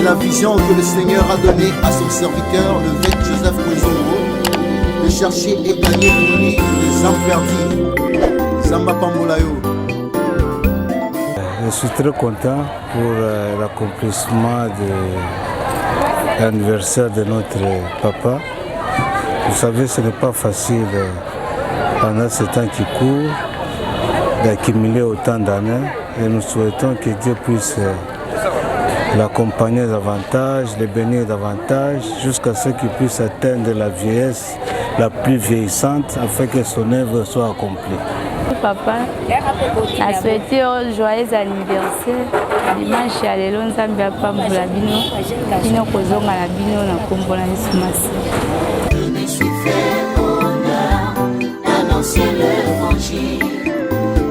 la vision que le Seigneur a donnée à son serviteur, le veille Joseph Mwezongo, de chercher et gagner pour lui les âmes perdues. Samba Pambolayo. Je suis très content pour l'accomplissement de l'anniversaire de notre papa. Vous savez, ce n'est pas facile pendant ce temps qui court d'accumuler autant d'années et nous souhaitons que Dieu puisse l'accompagner davantage, le bénir davantage jusqu'à ce qu'il puisse atteindre la vieillesse la plus vieillissante afin que son œuvre soit accomplie. Papa a souhaité un joyeux anniversaire dimanche à lelo nzambe apambola bino bino kozonga na bino na kombo na Yesu Masihi. Je me suis fait honneur d'annoncer l'évangile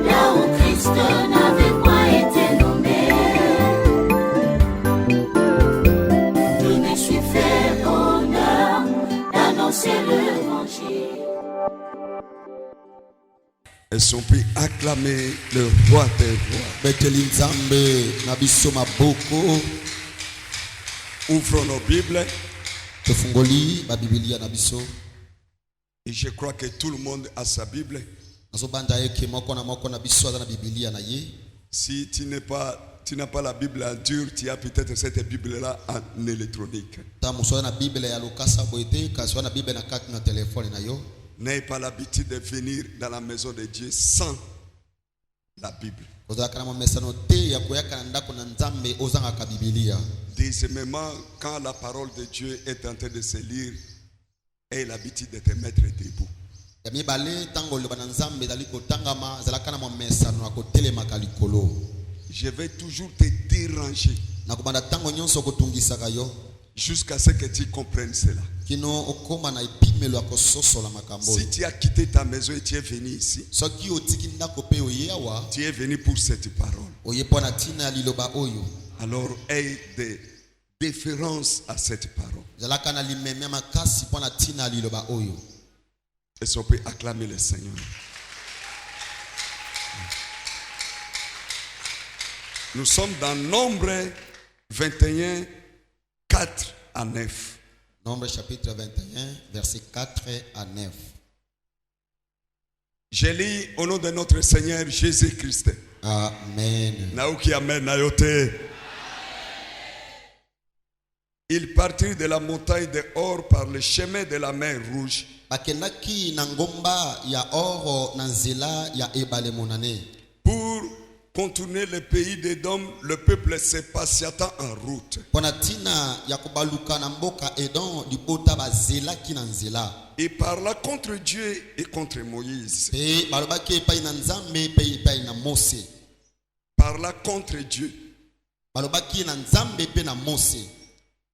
là où Christ n'avait pas été nommé. Je me suis fait honneur d'annoncer l'évangile. Est-ce qu'on peut acclamer le roi des rois? Ouvrons nos Bibles. Et je crois que tout le monde a sa Bible. Si tu n'as pas la Bible en dur, tu as peut-être cette Bible-là en électronique. N'ayez pas l'habitude de venir dans la maison de Dieu sans la Bible. Deuxièmement, quand la parole de Dieu est en train de se lire, aie l'habitude de te mettre debout. Je vais toujours te déranger jusqu'à ce que tu comprennes cela. Si tu as quitté ta maison et tu es venu ici, tu es venu pour cette parole. Alors, aie des déférences à cette parole. Est-ce qu'on peut acclamer le Seigneur? Nous sommes dans Nombre 21, 4 à 9. Nombre chapitre 21, versets 4 à 9. Je lis au nom de notre Seigneur Jésus-Christ. Amen. Naouki amen nayote. Ils partirent de la montagne de Hor par le chemin de la mer Rouge. Pour contourner le pays d'Édom, le peuple se patienta en route. Il parla contre Dieu et contre Moïse. Parla contre Dieu.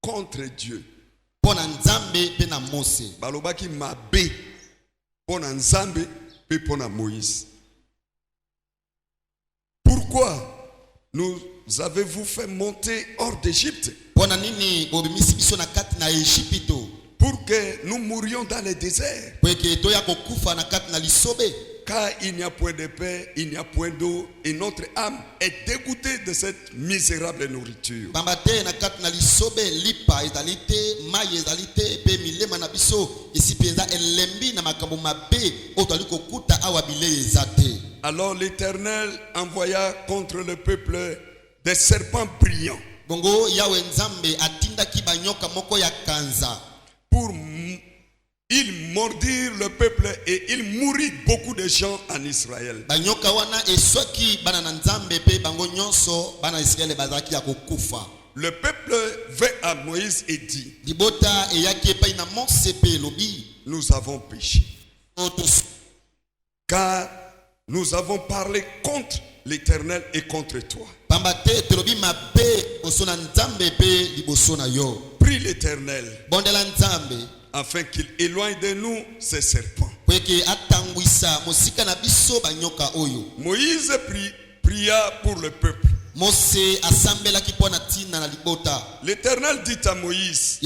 Contre Dieu. Balobaki mabe pona nzambe pe pona Moïse. Pourquoi nous avez-vous fait monter hors d'Égypte? Pour que nous mourions dans le désert. Car il n'y a point de paix, il n'y a point d'eau, et notre âme est dégoûtée de cette misérable nourriture. Alors l'Éternel envoya contre le peuple des serpents brillants pour ils mordirent le peuple et il mourut beaucoup de gens en Israël. Le peuple vint à Moïse et dit: nous avons péché, car nous avons parlé contre l'Éternel et contre toi. Prie l'Éternel afin qu'il éloigne de nous ces serpents. Moïse pria pour le peuple. L'Éternel dit à Moïse: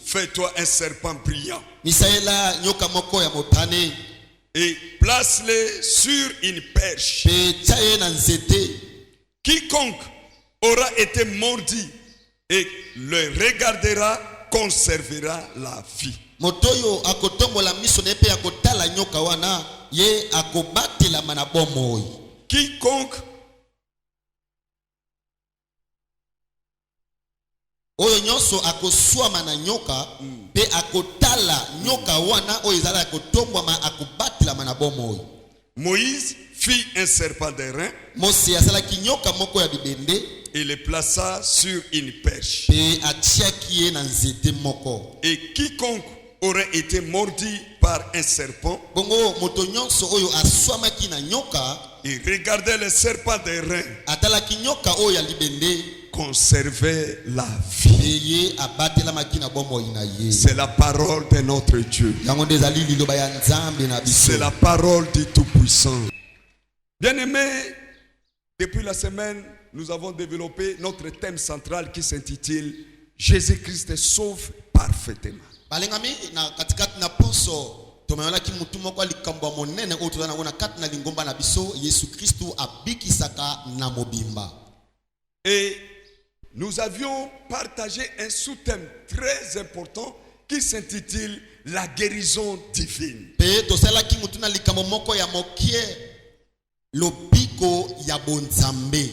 fais-toi un serpent brillant et place-le sur une perche. Quiconque aura été mordu et le regardera, conservera la vie. Motoyo akotombola miso na pe akotala nyoka wana ye akobatela mana bomoi. Quiconque oyo nyonso akoswama na nyoka pe akotala nyoka wana oyo ezala akotombwama akobatela mana bomoi. Moïse fit un serpent d'airain. Mose asalaki nyoka moko ya bibende et le plaça sur une perche. pe atiaki ye na nzete moko. Et quiconque aurait été mordu par un serpent, bongo moto nyonso oyo aswamaki na nyoka, il regardait le serpent d'airain, atalaki nyoka oyo ya libende, conservait la vie. pe ye abatelamaki na bomoi na ye. C'est la parole de notre Dieu. yango nde ezali liloba ya Nzambe na biso. C'est la parole du Tout-Puissant. Bien-aimés, depuis la semaine, nous avons développé notre thème central qui s'intitule Jésus-Christ sauve parfaitement. balengami na katikati na poso tomayolaki mutu moko likambo monene oyo tozana ngona kati na lingomba na biso Yesu Kristu abikisaka na mobimba. Et nous avions partagé un sous-thème très important qui s'intitule la guérison divine. Pe tosalaki mutu na likambo moko ya mokie lobiko ya bonzambe.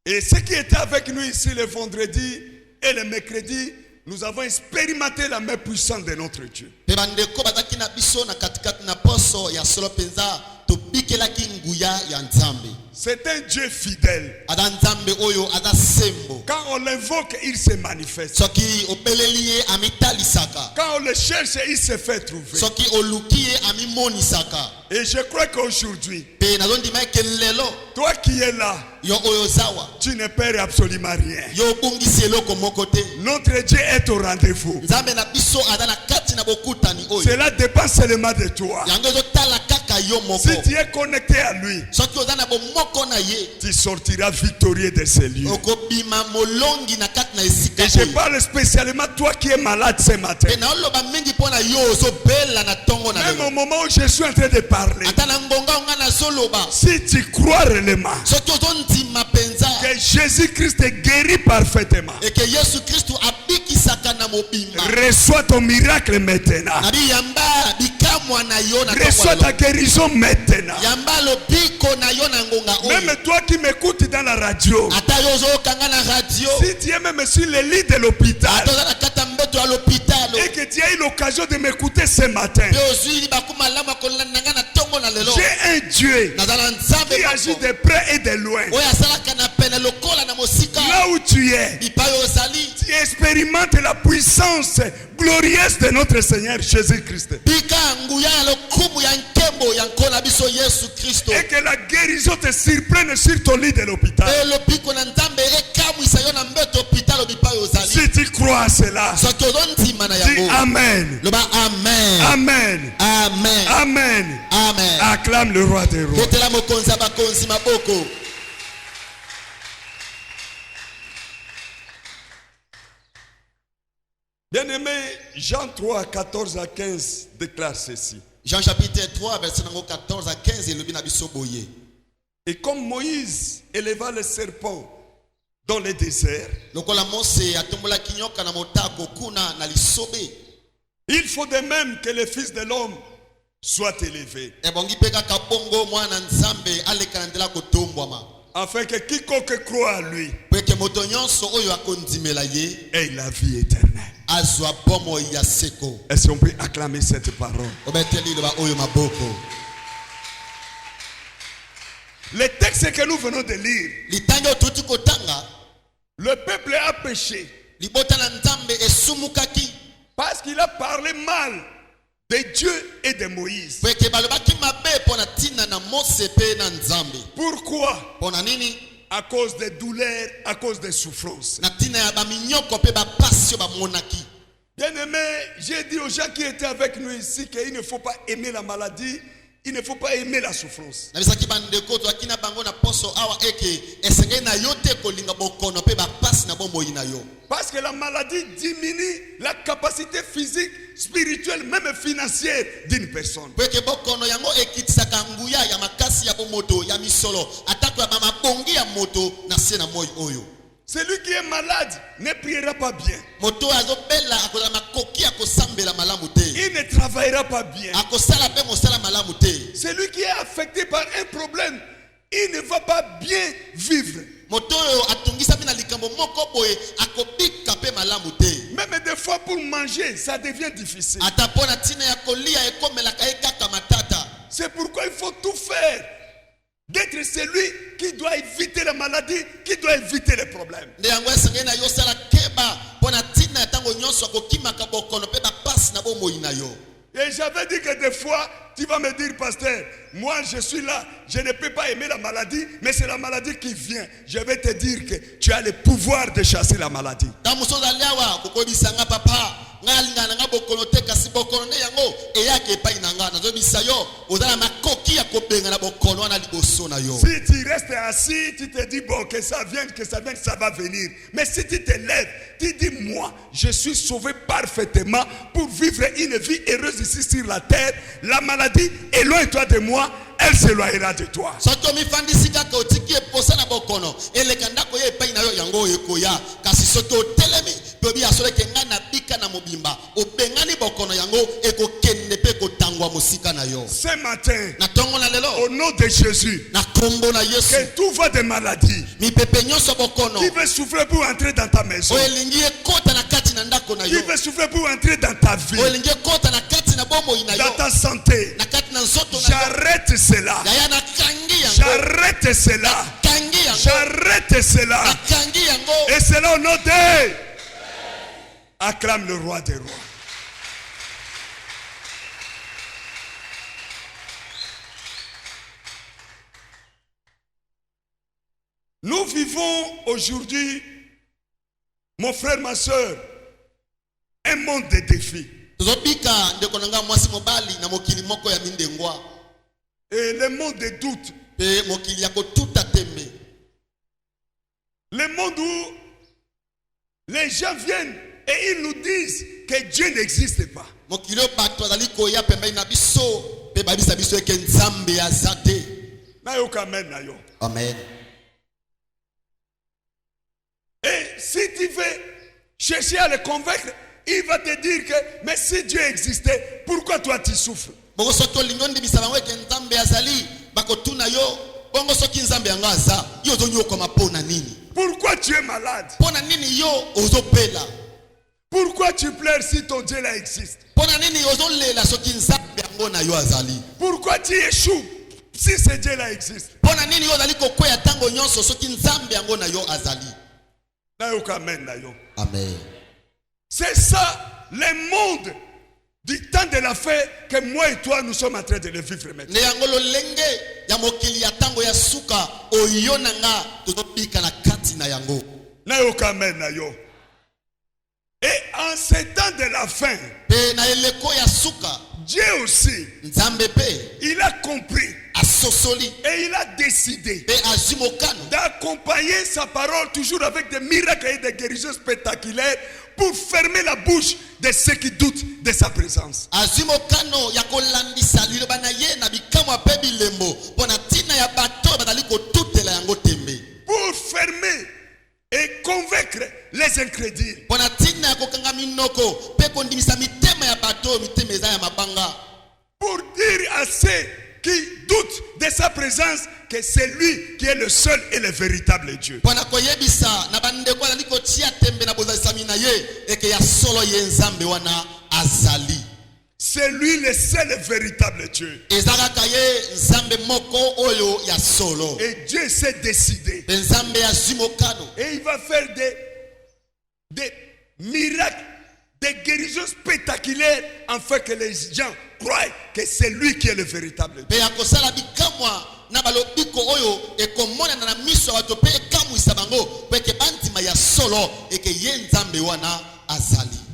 Et ceux qui étaient avec nous ici le vendredi et le mercredi, nous avons expérimenté la main puissante de notre Dieu. Pe bandeko bataki na biso na katikati na poso ya solo penza tobikelaki nguya ya Nzambe. C'est un Dieu fidèle. Ada Nzambe oyo ada sembo. Quand on l'invoque, il se manifeste. Soki opeleli ye amitalisaka. Quand on le cherche, il se fait trouver. Soki oluki ye amimonisaka. Et je crois qu'aujourd'hui, Pe nazondima ke lelo toi qui es là, yo oyo zawa. tu ne perds absolument rien. Yo bungisi eloko moko te. Notre Dieu est au rendez-vous. Nzambe na biso ada na kati na bokutani oyo. Cela dépend seulement de toi. Yango ezotala kaka yo moko. Si tu es connecté à lui, Soki oza na bomoko na ye. tu sortiras victorieux de ces lieux. Okobima molongi na kati na esika Et je oyo. parle spécialement toi qui es malade ce matin. Pe na oloba mingi pona yo ozobela na tongo na Même lelo. au moment où je suis en train de parler, Ata na ngonga nga na zoloba. si tu crois réellement Soki ozondima penza. que Jésus-Christ est guéri parfaitement, Eke Yesu Kristu abikisaka na mobimba. reçois ton miracle maintenant. Na biyamba bikamwa na yo na Reçois tongo ta guérison maintenant. yamba lobiko na yo na ngonga oyo. Même toi qui m'écoutes dans la radio, Ata yo ozokanga na radio. si tu es même sur le lit de l'hôpital Ata oza na kata mbeto ya l'hôpital. et que tu as eu l'occasion de m'écouter ce matin, Pe ozwi bakumalamu kolanda nga na tongo na lelo. j'ai un Dieu Nazala Nzambe qui agit moko. de près et de loin. Oyo asalaka na pene lokola na mosika. Là où tu es, Bipai ozali. tu expérimentes la puissance glorieuse de notre Seigneur Jésus-Christ. Bika nguya ya lokumu ya nkembo ya nkona biso Yesu Kristo. Et que la guérison te surprenne sur ton lit de l'hôpital. Pe lobiko na Nzambe ekamwisa yo na mbeto hôpital bipai ozali. Si tu crois à cela, Soki ozondima na dis yango. Amen. Loba amen. Amen. Amen. Amen. Amen. Acclame le roi des rois. Ketela mokonzi bakonzi maboko. Bien-aimé, Jean 3, 14 à 15 déclare ceci. Jean chapitre 3 verset 14 à 15 elobi na biso boye. Et comme Moïse éleva le serpent dans le désert, Lokola Mose atombola kinyoka na motako kuna na lisobe. il faut de même que le Fils de l'homme soit élevé, Ebongi pe kaka bongo mwana Nzambe aleka na nzela kotombwama. afin que quiconque croit à lui Po eke moto nyonso oyo akondimela ye ait la vie éternelle. azwa bomo ya seko. Est-ce qu'on peut acclamer cette parole? Obeteli loba oyo maboko. Le texte que nous venons de lire, Litango tuti kotanga le peuple a péché libota na Nzambe esumukaki. parce qu'il a parlé mal de Dieu et de Moïse. Po eke balobaki mabe pona tina na Mose pe na Nzambe. Pourquoi? Pona nini? À cause des douleurs, à cause des souffrances. Na tina ya baminyoko pe bapasi yo bamonaki. Bien-aimé, j'ai dit aux gens qui étaient avec nous ici qu'il ne faut pas aimer la maladie, il ne faut pas aimer la souffrance. Na bisaki bandeko to akina bango na poso awa eke esenge na yo te kolinga bokono pe bapasi na bomoi na yo. Parce que la maladie diminue la capacité physique, spirituelle, même financière d'une personne. Po eke bokono yango ekitisaka nguya ya makasi ya bomoto ya misolo atako ya bamabo mabongi ya moto na se na moi oyo. Celui qui est malade ne priera pas bien. Moto azobela akoza makoki akosambela malamu te. Il ne travaillera pas bien. Akosala pe mosala malamu te. Celui qui est affecté par un problème, il ne va pas bien vivre. Moto atungisa mina likambo moko boye akobika pe malamu te. Même des fois pour manger, ça devient difficile. Atapona tina ya kolia ekomela kaka matata. C'est pourquoi il faut tout faire. D'être celui qui doit éviter la maladie, qui doit éviter les problèmes. Et j'avais dit que des fois, tu vas me dire, pasteur, moi je suis là, je ne peux pas aimer la maladie, mais c'est la maladie qui vient. Je vais te dire que tu as le pouvoir de chasser la maladie. Si tu restes assis, tu te dis bon, que ça vienne, ça va venir. Mais si tu te lèves, tu dis moi, je suis sauvé parfaitement pour vivre une vie heureuse ici sur la terre. La maladie, éloigne-toi de moi, elle s'éloignera de toi. Ce matin, au nom de Jésus, que tout va de maladie qui veut souffrir pour entrer dans ta maison, qui veut souffrir pour entrer dans ta vie, dans ta santé, j'arrête cela. J'arrête cela. J'arrête cela. Et cela au nom de... Acclame le roi des rois. Nous vivons aujourd'hui, mon frère, ma soeur, un monde de défis. Et le monde de doute. Le monde où les gens viennent et ils nous disent que Dieu n'existe pas. Amen. Et si tu veux chercher à le convaincre, il va te dire que mais si Dieu existait, pourquoi toi tu souffres? Pourquoi tu es malade? Pourquoi tu pleures si ton Dieu là existe? Pourquoi tu échoues si ce Dieu là existe? Amen. C'est ça le monde du temps de la fête que moi et toi nous sommes en train de le vivre maintenant. Et en ces temps de la fin, Dieu aussi, il a compris et il a décidé d'accompagner sa parole toujours avec des miracles et des guérisons spectaculaires pour fermer la bouche de ceux qui doutent de sa présence. Pour fermer et convaincre les incrédules. Pour dire à ceux qui doutent de sa présence que c'est lui qui est le seul et le véritable Dieu. C'est lui le seul et véritable Dieu. Et Dieu s'est décidé. Et il va faire des miracles, des guérisons spectaculaires afin que les gens croient que c'est lui qui est le véritable Dieu.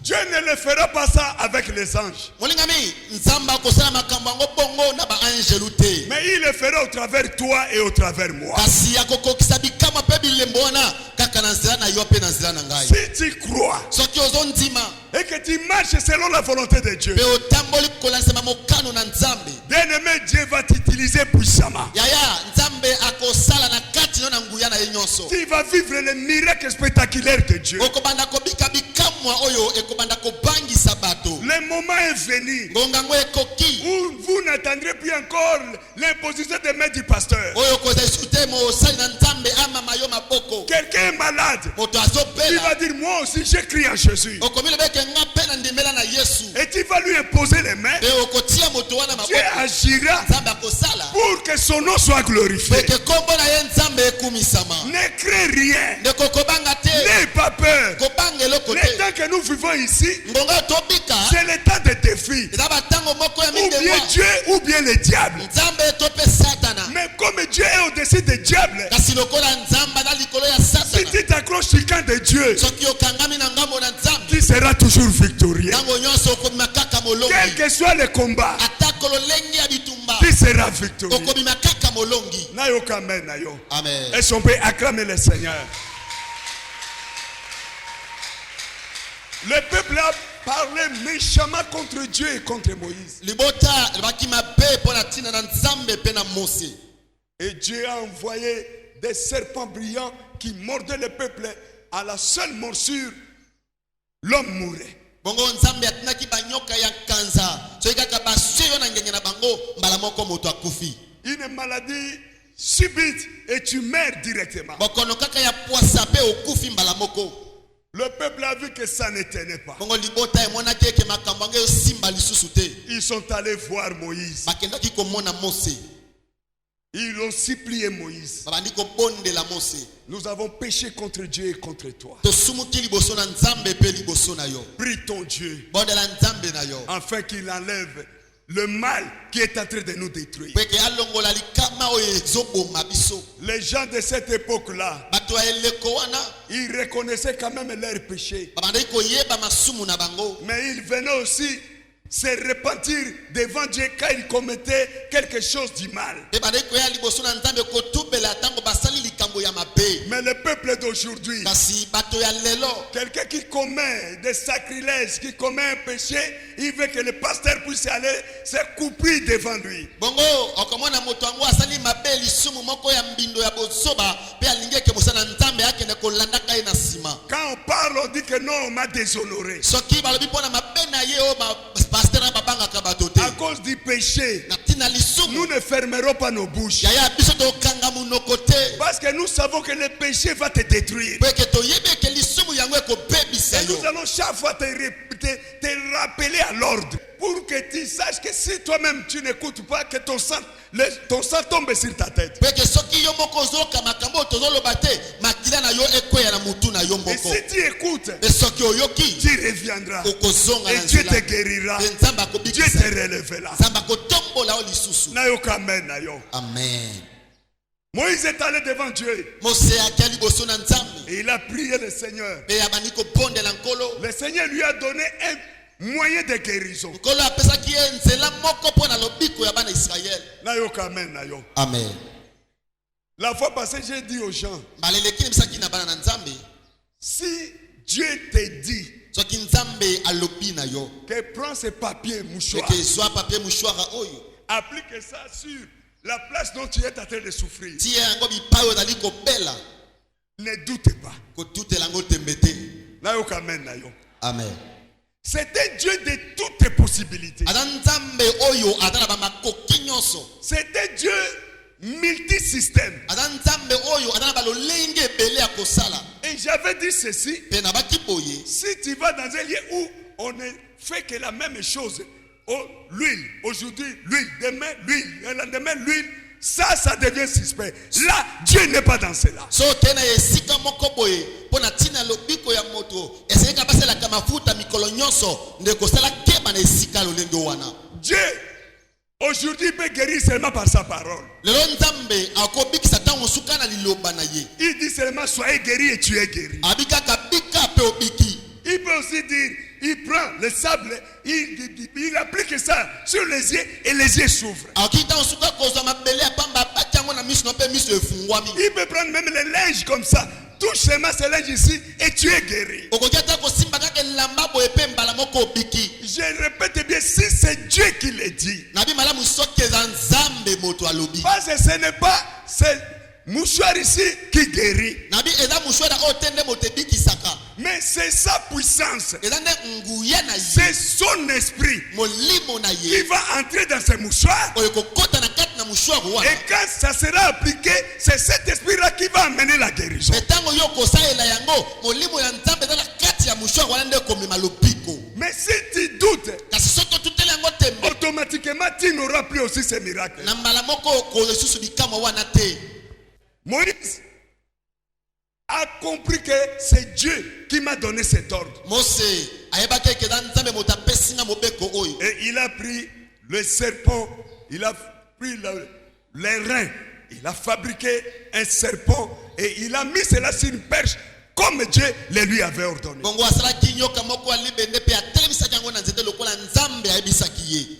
Dieu ne le fera pas ça avec les anges. Mais il le fera au travers toi et au travers moi. kaka na nzela na yo pe na nzela na ngai. Si tu crois Soki ozondima et que tu marches selon la volonté de Dieu, pe otamboli kolansema mokano na Nzambe. bien-aimé, Dieu va t'utiliser puissamment. Yaya Nzambe akosala na kati no na nguya na nyonso. Tu vas vivre les miracles spectaculaires de Dieu. Okobanda kobika bikamwa oyo ekobanda kobangisa bato. Le moment est venu Ngongango ekoki. où vous n'attendrez plus encore l'imposition des mains du pasteur. Oyo koza isute mo sali na Nzambe ama mayo maboko. Quelqu'un est malade. Moto Tu azopela. vas dire, moi aussi j'ai crié en Jésus. Okomile beke nga pe na ndemela na Yesu. Et tu vas lui imposer les mains. Pe okotia moto wana Dieu maboko. agira Nzambe akosala. pour que son nom soit glorifié. Beke kombo na ye Nzambe ekumisama. Ne crains rien. Ndeko kobanga te. N'aie pas peur. Kobanga eloko Le te. temps que nous vivons ici, Ngonga tobika. c'est le temps de défis. Eza batango moko ya Ou bien mindewa. Dieu ou bien le diable. Nzambe tope Satana. Mais comme Dieu est au-dessus des diables, Kasi lokola Nzamba na likolo ya si Satana. tu t'accroches sur le camp de Dieu, Soki okangami na ngambo na Nzambe. tu seras toujours victorieux. Tango nyonso okobima kaka molongi. Quel que soit le combat, Atako lolenge ya bitumba. tu seras victorieux. Okobima kaka molongi. Nayo kamen nayo. Amen. Est-ce qu'on peut acclamer le Seigneur? Le peuple a parlé méchamment contre Dieu et contre Moïse. Libota libaki mabe pona tina na Nzambe pe na Mose. Et Dieu a envoyé des serpents brillants qui mordaient le peuple. À la seule morsure, l'homme mourait. Bongo Nzambe atinaki banyoka ya kanza. Soki kaka basyo na ngenge na bango mbala moko moto akufi. Une maladie subite et tu meurs directement. Bokono kaka ya poisa pe okufi mbala moko. Le peuple a vu que ça ne tenait pas. Bongo libota emonaki eke makambo yango simba lisusu te. Ils sont allés voir Moïse. Bakendaki komona Mose. Ils ont supplié Moïse. Babandi kobondela Mose. Nous avons péché contre Dieu et contre toi. Tosumuki liboso na Nzambe pe liboso na yo. Prie ton Dieu Bondela Nzambe na yo. afin qu'il enlève le mal qui est en train de nous détruire. Peke alongola likama oyo ezoboma biso. Les gens de cette époque-là, Bato ya eleko wana ils reconnaissaient quand même leurs péchés. babandaki koyeba masumu na bango. Mais ils venaient aussi se repentir devant Dieu quand ils commettaient quelque chose du mal. Pe bandaki koya liboso na Nzambe kotubela tango basali likambo ya mabe. Mais le peuple d'aujourd'hui, Kasi bato ya lelo quelqu'un qui commet des sacrilèges, qui commet un péché, il veut que le pasteur puisse aller se couper devant lui. bongo okomona moto yango asali mabe lisumu moko ya mbindo ya bosoba pe alingi eke mosala Nzambe akende kolandaka ye na nsima. Quand on parle, on dit que non, on m'a déshonoré. Soki balobi mpona mabe na ye oyo pasteur na babangaka bato te. À cause du péché, Na tina nous lisumu ne fermerons pas nos bouches. yaya biso tokanga munoko te. Parce que nous savons que le péché va te détruire. Po eke toyebi eke lisumu yango ekobebisa Et yo. nous allons chaque fois te rappeler à l'ordre. Pour que tu saches que si toi-même tu n'écoutes pas, que ton sang tombe sur ta tête. Po eke soki yo moko ozoyoka makambo oyo tozoloba te makila na yo ekweya na mutu na yo Et moko. si tu écoutes, Pe soki oyoki tu reviendras. okozonga Et na Dieu te nzela. guérira. Pe Nzambe Dieu akobikisa te yo. relèvera. Nzambe akotombola yo lisusu. Nayo kamen nayo. Amen. Moïse est allé devant Dieu. Mose akia liboso na Nzambe. Et il a prié le Seigneur. Pe abandi kobondela nkolo. Le Seigneur lui a donné un moyen de guérison. Nkolo apesaki ye nzela moko mpo na lobiko ya bana Israel. Nayo kamen nayo. Amen. La fois passée, j'ai dit aux gens, Baleleki nebisaki na bana na Nzambe. si Dieu te dit Soki Nzambe alobi na yo. que prends ce papier mouchoir, Eke zwa papier mouchoir oyo. applique ça sur la place dont tu es en train de souffrir. Tie yango bipai oyo ozali kobela. Ne doute pas. Kotutela yango tembe te. Nayo kamen nayo. Amen. C'est un Dieu de toutes les possibilités. Aza Nzambe oyo aza na bamakoki nyonso. C'est un Dieu multisystème. Aza Nzambe oyo aza na balolenge ebele ya kosala. Et j'avais dit ceci, Pe na baki boye. si tu vas dans un lieu où on ne fait que la même chose, oh, l'huile, aujourd'hui l'huile, demain l'huile, le lendemain l'huile, ça devient suspect. Là, Dieu n'est pas dans cela. So tena esika moko boye pona tina lobiko ya moto esika basela kama mafuta mikolo nyonso nde kosala keba na esika lolenge wana. Dieu, aujourd'hui, peut guérir seulement par sa parole. Lelo Nzambe akobikisa tango suka na liloba na ye. Il dit seulement soyez guéris et tu es guéri. Abika kabika pe obiki. Il peut aussi dire, il prend le sable, il applique ça sur les yeux et les yeux s'ouvrent. Akita suka kozwa mabele ya pamba batango na miso na pe miso efungwami. Il peut prendre même les linges comme ça. touches seulement ce linge ici et tu es guéri. Je répète bien, si c'est Dieu qui le dit. Parce que ce n'est pas ce mouchoir ici qui guérit. Mais c'est sa puissance. C'est son esprit qui va entrer dans ce mouchoir. Et quand ça sera appliqué, c'est cet esprit-là qui va amener la guérison. Mais si tu doutes, automatiquement tu n'auras plus aussi ces miracles. Moïse a compris que c'est Dieu qui m'a donné cet ordre. Et il a pris le serpent, il a pris les reins, il a fabriqué un serpent et il a mis cela sur une perche comme Dieu le lui avait ordonné.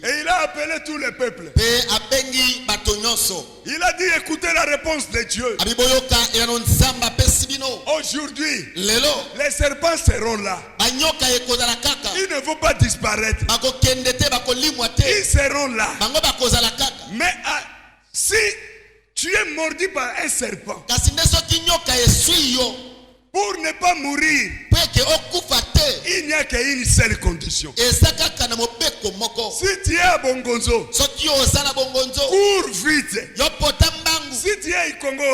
Et il a appelé tous les peuples. Il a dit, écoutez la réponse de Dieu. Aujourd'hui, les serpents seront là. Ils ne vont pas disparaître. Ils seront là. Mais si tu es mordu par un serpent, pour ne pas mourir, il n'y a qu'une seule condition. Si tu es à Bongonzo, cours vite. Si tu es à Congo,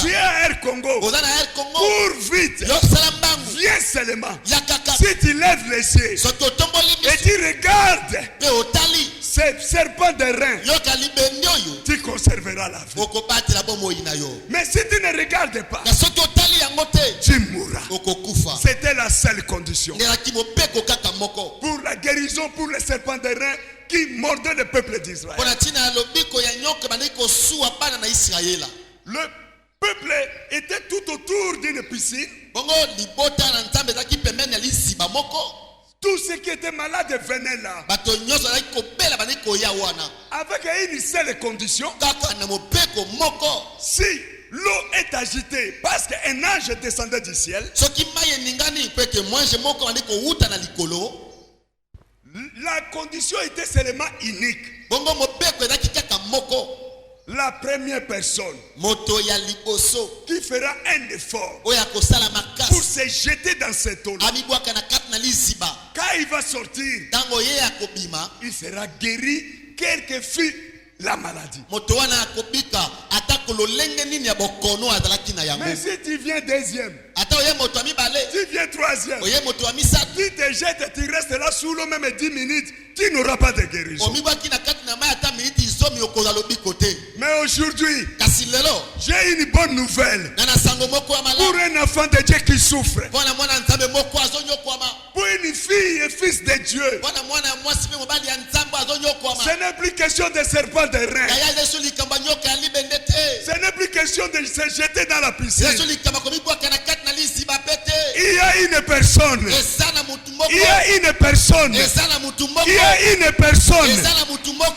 tu es à Air Congo, cours vite. Viens seulement. Si tu lèves les yeux et tu regardes ce serpent de rein, tu conserveras la vie. Mais si tu ne regardes pas, tu mourras. C'était la seule condition pour la guérison pour les serpents de rein qui mordaient le peuple d'Israël. Le peuple était tout autour d'une piscine. Tous ceux qui étaient malades venaient là. Avec une seule condition. Si l'eau est agitée parce qu'un ange descendait du ciel, la condition était seulement unique. La première personne qui fera un effort pour se jeter dans cette eau, quand il va sortir, il sera guéri, quelle que fût la maladie. Mais si tu viens deuxième, tu viens troisième, tu te jettes et tu restes là sous l'eau même 10 minutes, tu n'auras pas de guérison. Mais aujourd'hui, j'ai une bonne nouvelle pour un enfant de Dieu qui souffre, pour une fille et fils de Dieu. Ce n'est plus question de serpent de rein. Ce n'est plus question de se jeter dans la piscine. Il y a une personne. Il y a une personne. Il y a une personne.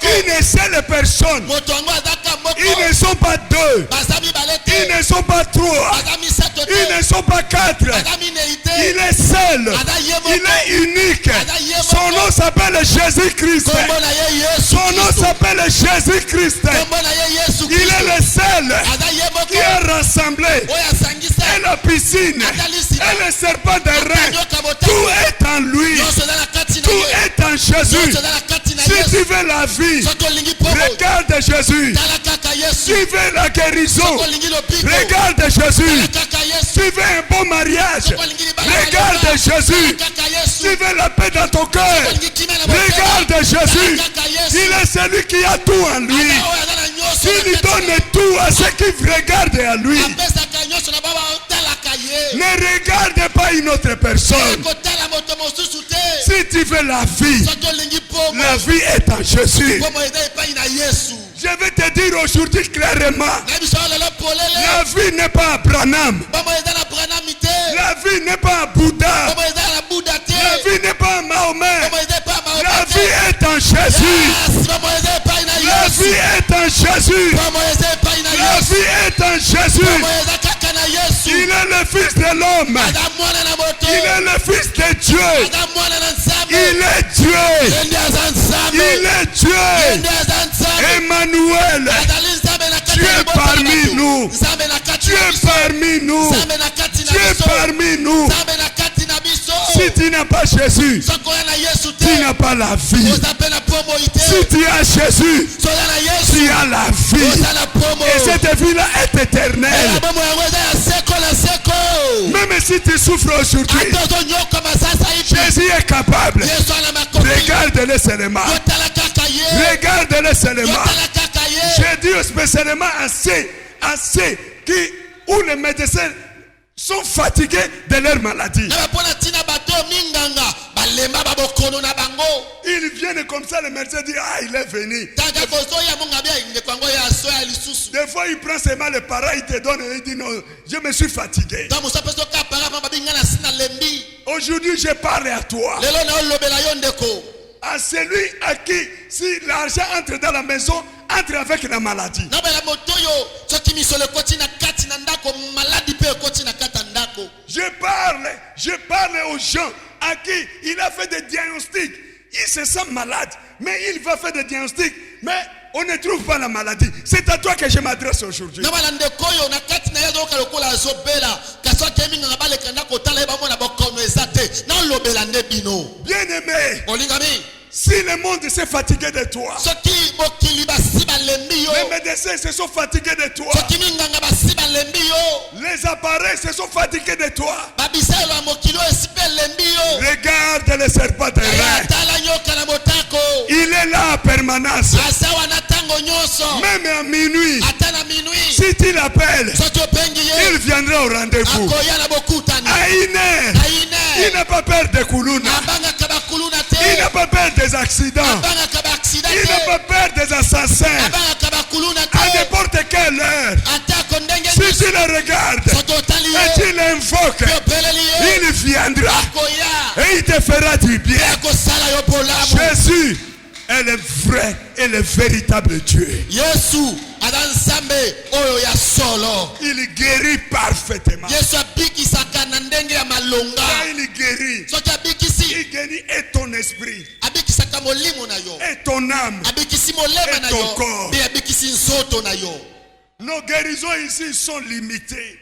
Une seule personne. Ils ne sont pas deux. Ils ne sont pas trois. Ils ne sont pas quatre. Il est seul. Il est unique. Son nom s'appelle Jésus-Christ. Son nom s'appelle Jésus-Christ. Il est le seul qui a rassemblé. Et la piscine. Et le serpent de rein. Tout est en lui. Tout est en Jésus. Si tu veux la vie, regarde Jésus. Si tu veux la guérison, regarde Jésus. Si tu veux un bon mariage, regarde Jésus. Si tu veux la paix dans ton cœur, regarde Jésus. Il est celui qui a tout en lui. S'il lui donne tout à ceux qui regardent à lui, ne regarde pas une autre personne. Si tu veux la vie est en Jésus. Je vais te dire aujourd'hui clairement, la vie n'est pas à Branham. La vie n'est pas à Bouddha. La vie n'est pas à Mahomet. La vie est en Jésus. La vie est en Jésus. La vie est en Jésus. Il est le fils de l'homme. Il est le fils de Dieu. Il est Dieu. Il est Dieu. Emmanuel. Dieu parmi nous. Dieu parmi nous. Dieu parmi nous. Si tu n'as pas Jésus, tu n'as pas la vie. Si tu as Jésus, tu as la vie. Et cette vie-là est éternelle. Même si tu souffres aujourd'hui, Jésus est capable. Regarde-le seulement. Regarde-le seulement. J'ai dit spécialement assez où les médecins sont fatigués de leur maladie. Ils viennent comme ça, le médecin dit ah il est venu. Des fois il prend seulement les parents, il te donne et il dit non, je me suis fatigué. Aujourd'hui je parle à toi. À celui à qui si l'argent entre dans la maison, entre avec la maladie. Je parle aux gens à qui il a fait des diagnostics. Il se sent malade, mais il va faire des diagnostics, mais on ne trouve pas la maladie. C'est à toi que je m'adresse aujourd'hui. Bien-aimé, si le monde s'est fatigué de toi, les médecins se sont fatigués de toi, les appareils se sont fatigués de toi, regarde le serpent terrestre. Il est là en permanence. Même à minuit, si tu l'appelles, il viendra au rendez-vous. À une heure, il n'a pas peur de Koulouna. Il n'a pas peur des accidents. Il n'a pas peur des assassins. À n'importe quelle heure, si tu le regardes et tu l'invoques, il viendra et il te fera du bien. Jésus est le vrai et le véritable Dieu. Il guérit parfaitement. Il guérit. Il guérit et ton esprit, et ton âme, et ton corps. Nos guérisons ici sont limitées.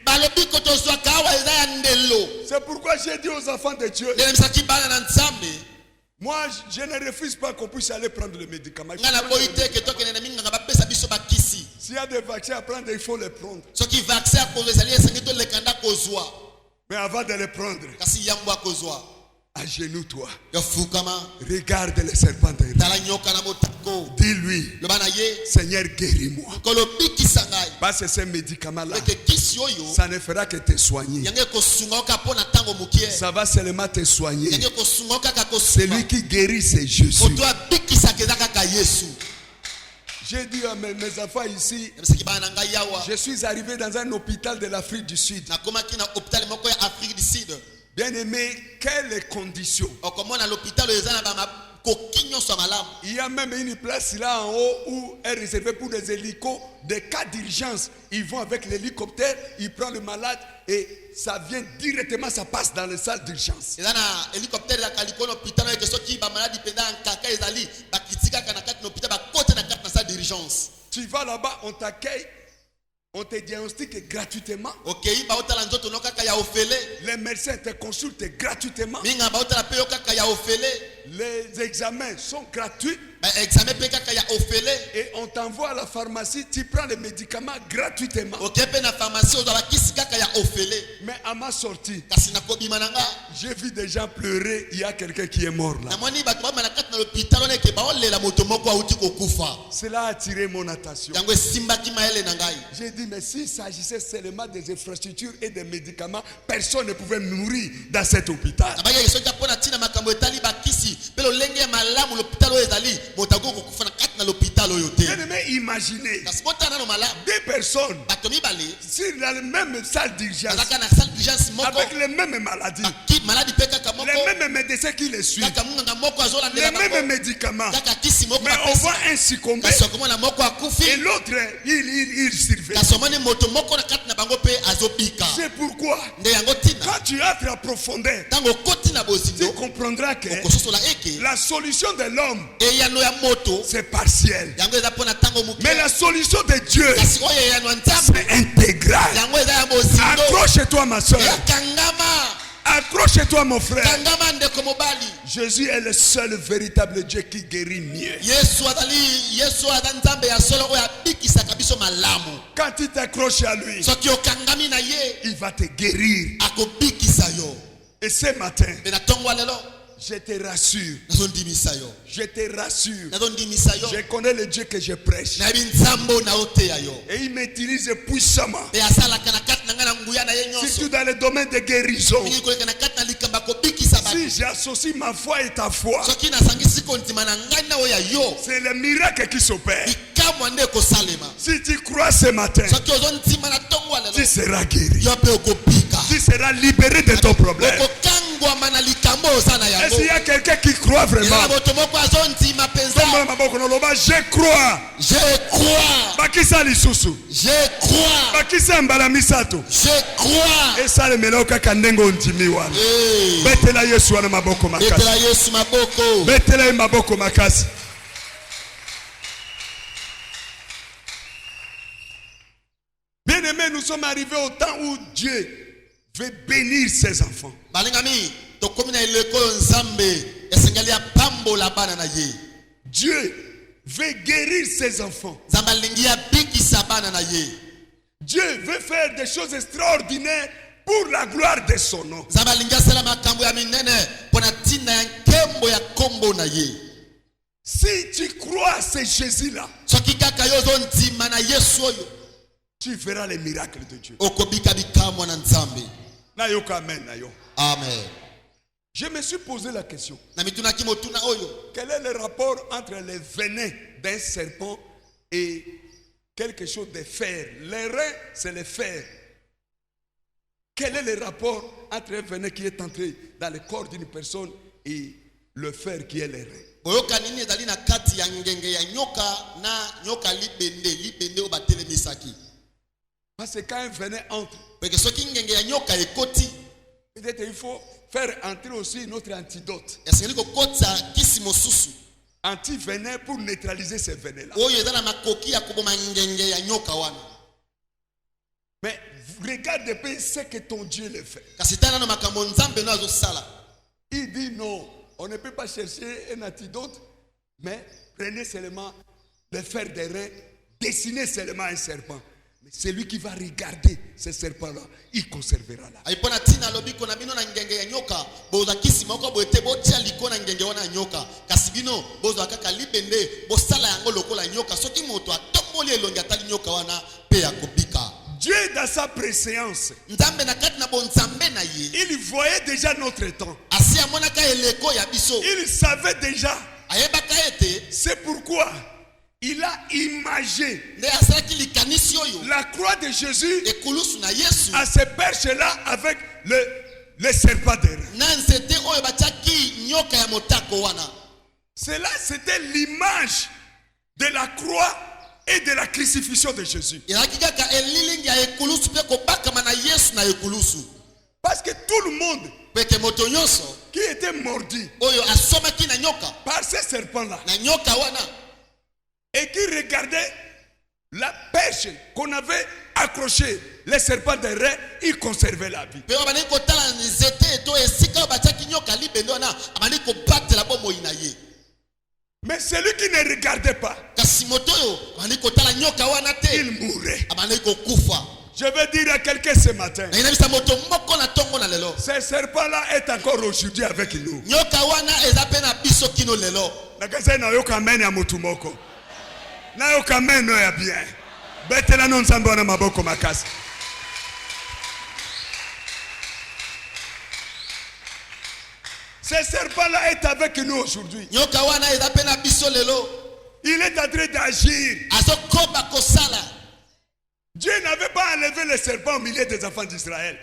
C'est pourquoi j'ai dit aux enfants de Dieu, moi je ne refuse pas qu'on puisse aller prendre le médicament. S'il y a des vaccins à prendre, il faut les prendre. Mais avant de les prendre, agenouille-toi. Regarde le serpent derrière. Dis-lui, Seigneur, guéris-moi. Parce que ces médicaments-là, ça ne fera que te soigner. Ça va seulement te soigner. Celui qui guérit, c'est Jésus. J'ai dit à mes enfants ici, je suis arrivé dans un hôpital de l'Afrique du Sud. Bien aimé, quelles conditions. Il y a même une place là en haut où est réservée pour les hélicos. Des cas d'urgence, ils vont avec l'hélicoptère, ils prennent le malade et ça vient directement, ça passe dans les salles d'urgence. Tu vas là-bas, on t'accueille. On te diagnostique gratuitement. Les médecins te consultent gratuitement. Les examens sont gratuits. Et on t'envoie à la pharmacie, tu prends les médicaments gratuitement. Mais à ma sortie, j'ai vu des gens pleurer. Il y a quelqu'un qui est mort là. Cela a attiré mon attention. J'ai dit, mais s'il s'agissait seulement des infrastructures et des médicaments, personne ne pouvait mourir dans cet hôpital. Bien-aimé, imaginez deux personnes sur la même salle d'urgence avec les mêmes maladies. les mêmes médecins qui les suivent, les mêmes médicaments. Mais on voit un succomber et l'autre, il surveille. C'est pourquoi, quand tu entres en profondeur, tu comprendras que la solution de l'homme, c'est partiel. Mais la solution de Dieu, c'est intégral. Accroche-toi, ma soeur. Accroche-toi, mon frère. Jésus est le seul véritable Dieu qui guérit mieux. Quand tu t'accroches à lui, il va te guérir. Et ce matin, je te rassure. Je te rassure. Je connais le Dieu que je prêche. Et il m'utilise puissamment. Surtout dans le domaine de guérison. Si j'associe ma foi et ta foi, c'est le miracle qui s'opère. Si tu crois ce matin, tu seras guéri. Tu seras libéré de ton problème. Est-ce qu'il y a quelqu'un qui croit vraiment? Je crois. Je crois. Bakisa lisusu. Je crois. Bakisa mbala misato. Je crois. Et ça le meloka kandengo ntimi wana. Betela Yesu wana maboko makasi. Betela Yesu maboko. Betela maboko makasi. Bien-aimés, nous sommes arrivés au temps où Dieu veut bénir ses enfants. Dieu veut guérir ses enfants. Dieu veut faire des choses extraordinaires pour la gloire de son nom. Si tu crois à ce Jésus-là, tu verras les miracles de Dieu. Amen. Je me suis posé la question. Quel est le rapport entre le venin d'un serpent et quelque chose de fer? Les reins, c'est le fer. Quel est le rapport entre un venin qui est entré dans le corps d'une personne et le fer qui est les reins? Parce que quand un venin entre, peut-être il faut faire entrer aussi notre antidote. Anti-venin pour neutraliser ces venins-là. Mais regarde un peu ce que ton Dieu le fait. Il dit non, on ne peut pas chercher un antidote, mais prenez seulement le fer des reins, dessinez seulement un serpent. Mais celui qui va regarder ce serpent-là, il conservera là. Dieu dans sa préséance, il voyait déjà notre temps. Il savait déjà. C'est pourquoi il a imagé la croix de Jésus à ce perche-là avec le serpent de rein. Cela, c'était l'image de la croix et de la crucifixion de Jésus. Parce que tout le monde qui était mordu par ce serpent-là et qui regardait la perche qu'on avait accrochée, les serpents de rein, il conservait la vie. Mais celui qui ne regardait pas, il mourrait. Je veux dire à quelqu'un ce matin, ce serpent-là est encore aujourd'hui avec nous. Ce serpent-là est avec nous aujourd'hui. Il est en train d'agir. Dieu n'avait pas enlevé le serpent au milieu des enfants d'Israël.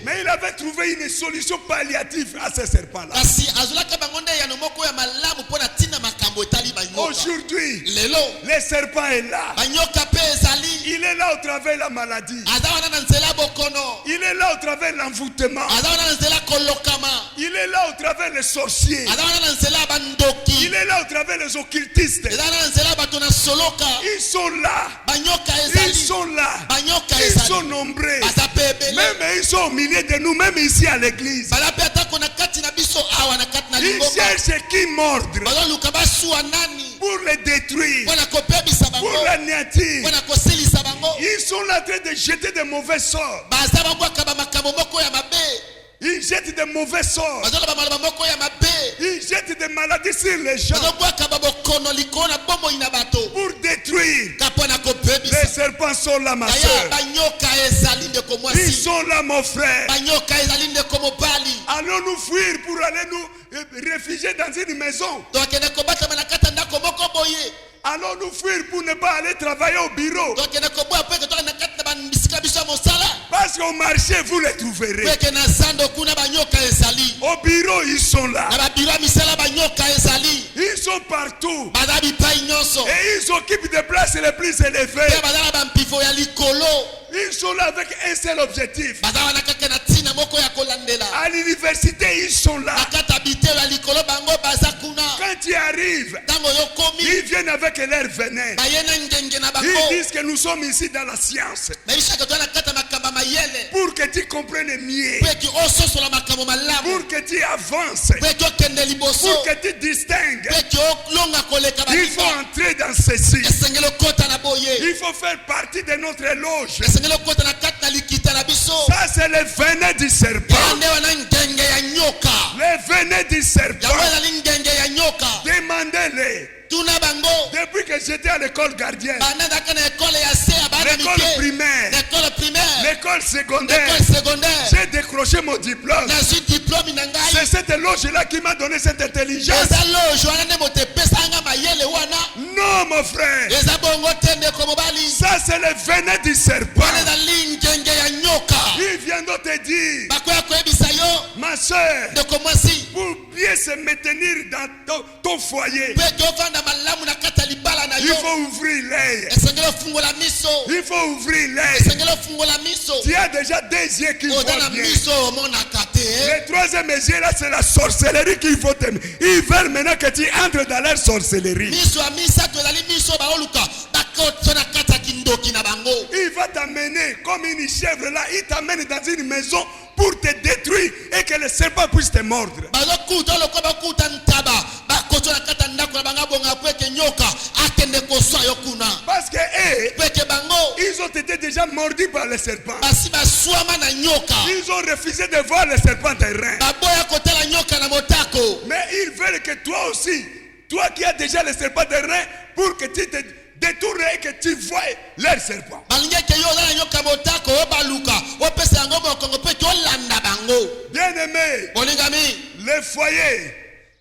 Mais il avait trouvé une solution palliative à ces serpents-là. kasi azolaka bango nde yano moko ya malamu mpona ntina makambo etali banyoka. Aujourd'hui, lelo le serpent est là. banyoka mpe ezali Il est là au travers de la maladie. aza wana na nzela bokono, Il est là au travers de l'envoûtement. aza wana na nzela kolokama, Il est là au travers des sorciers. aza wana na nzela bandoki, Il est là au travers des occultistes. eza wana na nzela bato na soloka. Ils sont là. banyoka Ils ezali, sont là. banyoka Ils sont ezali, nombreux. baza mpe ebele, Même ils sont au milieu de nous, même ici à l'église. baza mpe atako na kati na biso awa na kati na Ils lingomba, cherchent qui mordre bazoluka basuwa nani pour les détruire, mpona kopebisa pour bango, l'anéantir. mpona kosilisa bango. Ils sont là en train de jeter de mauvais sorts. baza babwaka bamakambo moko ya mabe, Ils jettent de mauvais sorts. bazoloba maloba moko ya mabe, Ils jettent des maladies sur les gens bazobwaka babokono likolo na bomoi na bato pour détruire. ka mpona Les kopebisa. serpents sont là, ma Kaya soeur. banyoka ezali ndeko Ils mwasi, sont là, mon frère. banyoka ezali ndeko mobali. Allons-nous fuir pour aller nous réfugier dans une maison? tokende kobatama na kati ya ndako moko boye, Allons-nous fuir pour ne pas aller travailler au bureau? tokende koboya mpo eke toka na kati na bisika biso ya mosala, Parce qu'au marché, vous les trouverez. mpo eke na zando kuna banyoka ezali, Au bureau, ils sont là. na babiro ya misala banyoka ezali, Ils sont partout. baza bipai nyonso, Et ils occupent des places les plus mpe élevées. baza na bampifo ya likolo, Ils sont là avec un seul objectif. baza wana kaka na ntina moko ya kolandela. À l'université, ils sont là. na kati ya bitelo ya likolo bango baza kuna, Quand tu arrives, ntango yokomi ils viennent avec leur venin. baye na ngenge na Ils bango, disent que nous sommes ici dans la science. bayebisaka toza na kati ya makambo ya mayele, Pour que tu comprennes mieux. mpo eki ososola makambo malamu, Pour que tu avances. mpo eki okende liboso, Pour que tu distingues. mpo eki olonga koleka Il faut babiso, entrer dans ceci. esengeli okota na boye, Il faut faire partie de notre loge. esengeli okota na kati na likita na biso. Ça, c'est le venin du Yango serpent. nde wana ngenge ya nyoka, Le venin du yango serpent. ezali ngenge ya nyoka. Demandez-les. tuna bango Depuis que j'étais à l'école gardienne, banazaka na ekole ya se ya bana l'école mike, primaire, na ekole primaire, l'école secondaire, ekole secondaire, j'ai décroché mon diplôme. nazwi diplome na C'est ngai. cette loge-là qui m'a donné cette intelligence. eza loge wana nde moto epesanga mayele wana, Non, mon frère. eza bongo te ndeko mobali, Ça, c'est le venin du serpent. wana ezali ngenge ya nyoka. Il vient de te dire, bakoya koyebisa yo ma soeur, ndeko mwasi, pour bien se maintenir dans ton foyer, mpo ete ofanda malamu na kati ya libala na il yo, faut ouvrir l'œil. esengeli ofungola miso, Il faut ouvrir l'œil. esengeli ofungola miso, Tu as déjà des yeux qui oza na voient bien. miso omonaka te. Le troisième yeux là, c'est la sorcellerie qu'il faut t'aimer. Ils veulent maintenant que tu entres dans leur sorcellerie. miso ya misato ezali miso baoluka bakoto na kati ya kindoki na bango. Il va t'amener comme une chèvre là. Il t'amène dans une maison pour te détruire et que le serpent puisse te mordre. bazokuta oloko bakuta ntaba bakoto na kati ya ndako na bango abonga mpo eke nyoka akende koswa yo kuna, Parce que eux, mpo eke bango ils ont été déjà mordus par le serpent. basi baswama na nyoka, Ils ont refusé de voir le serpent terrain. baboya kotala nyoka na motako. Mais ils veulent que toi aussi, toi qui as déjà le serpent terrain, pour que tu te détournes et que tu vois leur serpent. balingi eke yo oza na nyoka motako oyo baluka opesa yango mokongo mpo ete olanda bango. Bien aimé, bolingami, le foyer,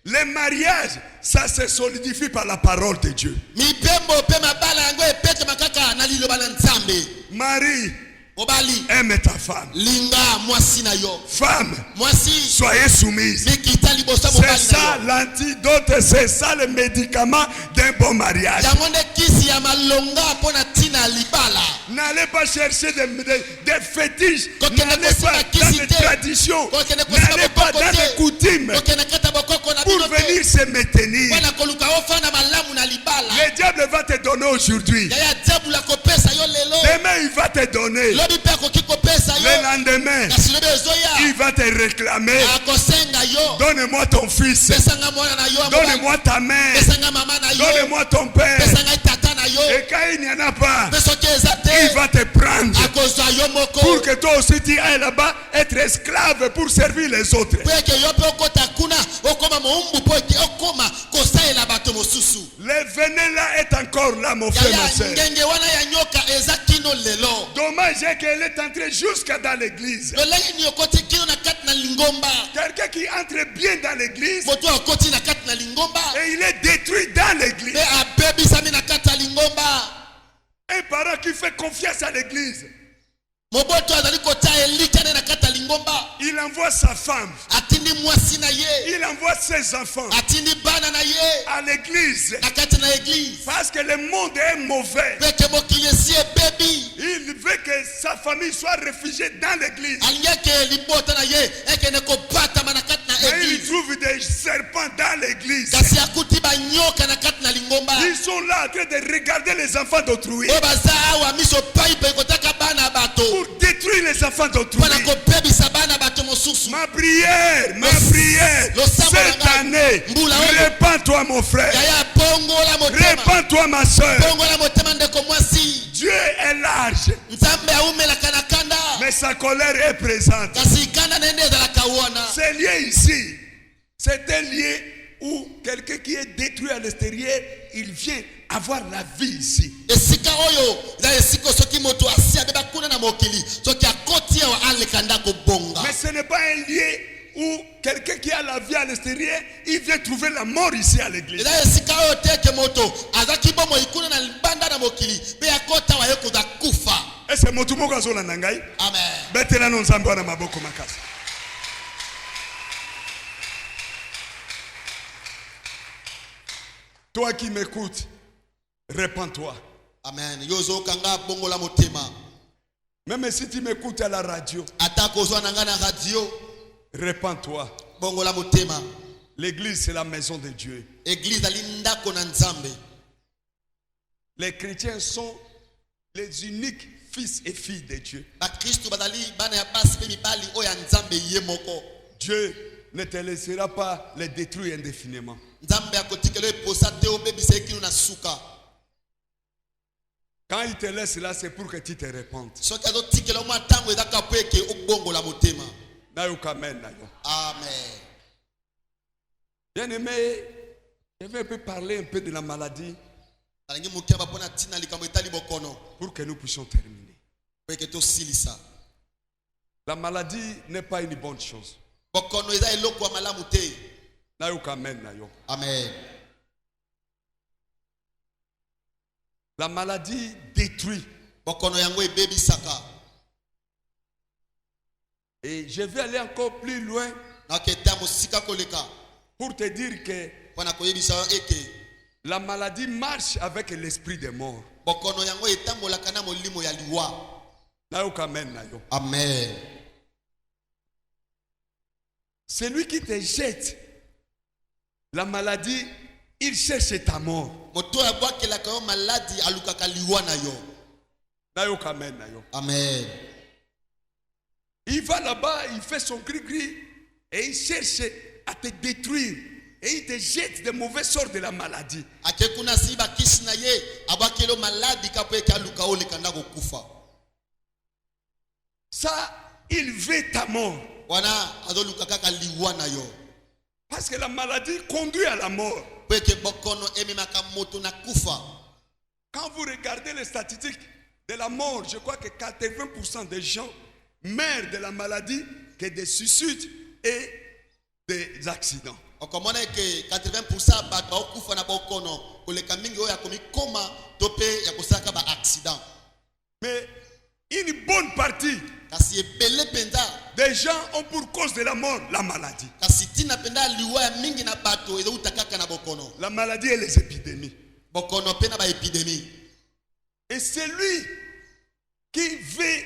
le mariage, ça se solidifie par la parole de Dieu. mipembo mpe mabala yango epetema kaka na liloba na nzambe. Marie, mobali aime ta femme. linga mwasi na yo, Femme, mwasi soyez soumise. mikita liboso ya C'est mobali na ça yo. l'antidote, c'est ça le médicament d'un bon mariage. yango nde kisi ya malonga mpo na ntina ya libala. N'allez pas chercher des fétiches, Kokende n'allez kosima pas kisi dans les te. traditions, Kokende kosima n'allez pas bokoko dans te. les coutumes okende kati ya bokoko na pour bino te, venir se maintenir. mpona koluka ofanda malamu na libala. Le diable va te donner aujourd'hui. yaya diabula kopesa yo lelo, Demain, il va te donner. lobi mpe akoki kopesa Le yo, lendemain, kasi lobi ezoya il va te réclamer. akosenga yo, Donne-moi ton fils. pesanga mwana na yo ya mobali, Donne-moi ta mère. pesanga mama na yo, Donne-moi ton père. pesanga tata na yo, Et quand il n'y en a pas, mpe soki eza il te va te prendre. akozwa yo moko, Pour que toi aussi tu ailles là-bas être esclave pour servir les autres. mpo eke yo mpe okota kuna okoma moumbu mpo eke okoma kosalela bato mosusu. Le venin là est encore là, mon frère, ma yaya soeur. ngenge wana ya nyoka eza kino lelo. Dommage qu'elle est entrée jusqu'à dans l'église. lolenge ni okoti kino na kati na lingomba, Quelqu'un qui entre bien dans l'église moto akoti na kati na lingomba et il est détruit dans l'église. mpe abebisami na kati ya lingomba. Un parent qui fait confiance à l'église, moboto azali kotia elika nde na kati ya lingomba, il il envoie sa femme, atindi mwasi na ye, il envoie ses enfants atindi bana na ye à l'église. na kati na église. Parce que le monde est mauvais. Peke mokili esi ebebi, Il veut que sa famille soit réfugiée dans l'église. alingeke libota na ye ekende kobatama na kati na Mais il église. trouve des serpents dans l'église. Kasi akuti banyoka na kati na lingomba. Ils sont là en train de regarder les enfants d'autrui Oyo baza awa miso pai pe kotaka bana bato pour détruire les enfants d'autrui. mpona kobebisa bana bato mosusu. Ma prière, Le cette sabbat, année, Mbula oyo. répands-toi mon frère, Yaya bongola motema, répands-toi ma soeur. bongola motema ndeko mwasi. Dieu est large, Nzambe aumelaka na kanda, mais sa colère est présente. kasi kanda nende ezalaka wana. C'est lié ici. C'est un lieu où quelqu'un qui est détruit à l'extérieur, il vient avoir la vie ici. Esika oyo eza esika soki moto asi abeba kuna na mokili, soki akoti awa aleka ndako bonga. Mais ce n'est pas un lieu où quelqu'un qui a la vie à l'extérieur, il vient trouver la mort ici à l'église. Eza esika oyo teke moto azaki bomo ikuna na libanda na mokili pe akota wa yekoza kufa. Et c'est motu moko azolanda ngai. Amen. Betela no nzambe wana maboko makasi. Toi qui m'écoutes, répands-toi. Amen. Yozo kanga bongola motema. Même si tu m'écoutes à la radio, Atako zo nanga na radio, répands-toi. bongola motema. L'église, c'est la maison de Dieu. Église alinda kona nzambe. Les chrétiens sont les uniques fils et filles de Dieu. Ba Kristo badali bana ya basi pe mibali oya nzambe ye moko. Dieu ne te laissera pas les détruire indéfiniment. Nzambe akotikelo eposa te obebisa ekilo na suka. Quand il te laisse là, c'est pour que tu te répandes. Soki azotikelo mwa ntango ezaka po eke obongola motema. Amen. Amen. Bien-aimé, je vais un peu parler un peu de la maladie Alingi mukia ba pona tina likambo etali bokono. pour que nous puissions terminer. Po eke to silisa. La maladie n'est pas une bonne chose. Bokono eza eloko ya malamu te. Amen. Amen. La maladie détruit. Bokono yango ebebisaka. Et je vais aller encore plus loin Na keta mosika koleka. pour te dire que Pona koyebisa eke la maladie marche avec l'esprit des morts. bokono yango etambolaka na molimo ya liwa. Amen. Amen. Celui qui te jette la maladie, il cherche ta mort. Moto ya bwakelaka yo maladi alukaka liwa na yo. Amen. Amen. Il va là-bas, il fait son cri-cri et il cherche à te détruire. Et il te jette de mauvais sorts de la maladie. Akekuna siba kisi na ye abwakelo maladi kapo eke aluka oleka ndako kufa. Ça, il veut ta mort. Wana azoluka kaka liwa na yo. Parce que la maladie conduit à la mort. Po eke bokono ememaka moto na kufa. Quand vous regardez les statistiques de la mort, je crois que 80% des gens meurent de la maladie que des suicides et des accidents. Okomona ke 80% bato okufa na bokono koleka mingi oya komi koma tope ya kosaka ba accident. Mais une bonne partie Kasi ebele penza des gens ont pour cause de la mort la maladie. kasi tina penda liwa ya mingi na bato ezo utakaka na bokono. La maladie et les épidémies. Bokono pena ba épidémie. Et celui qui veut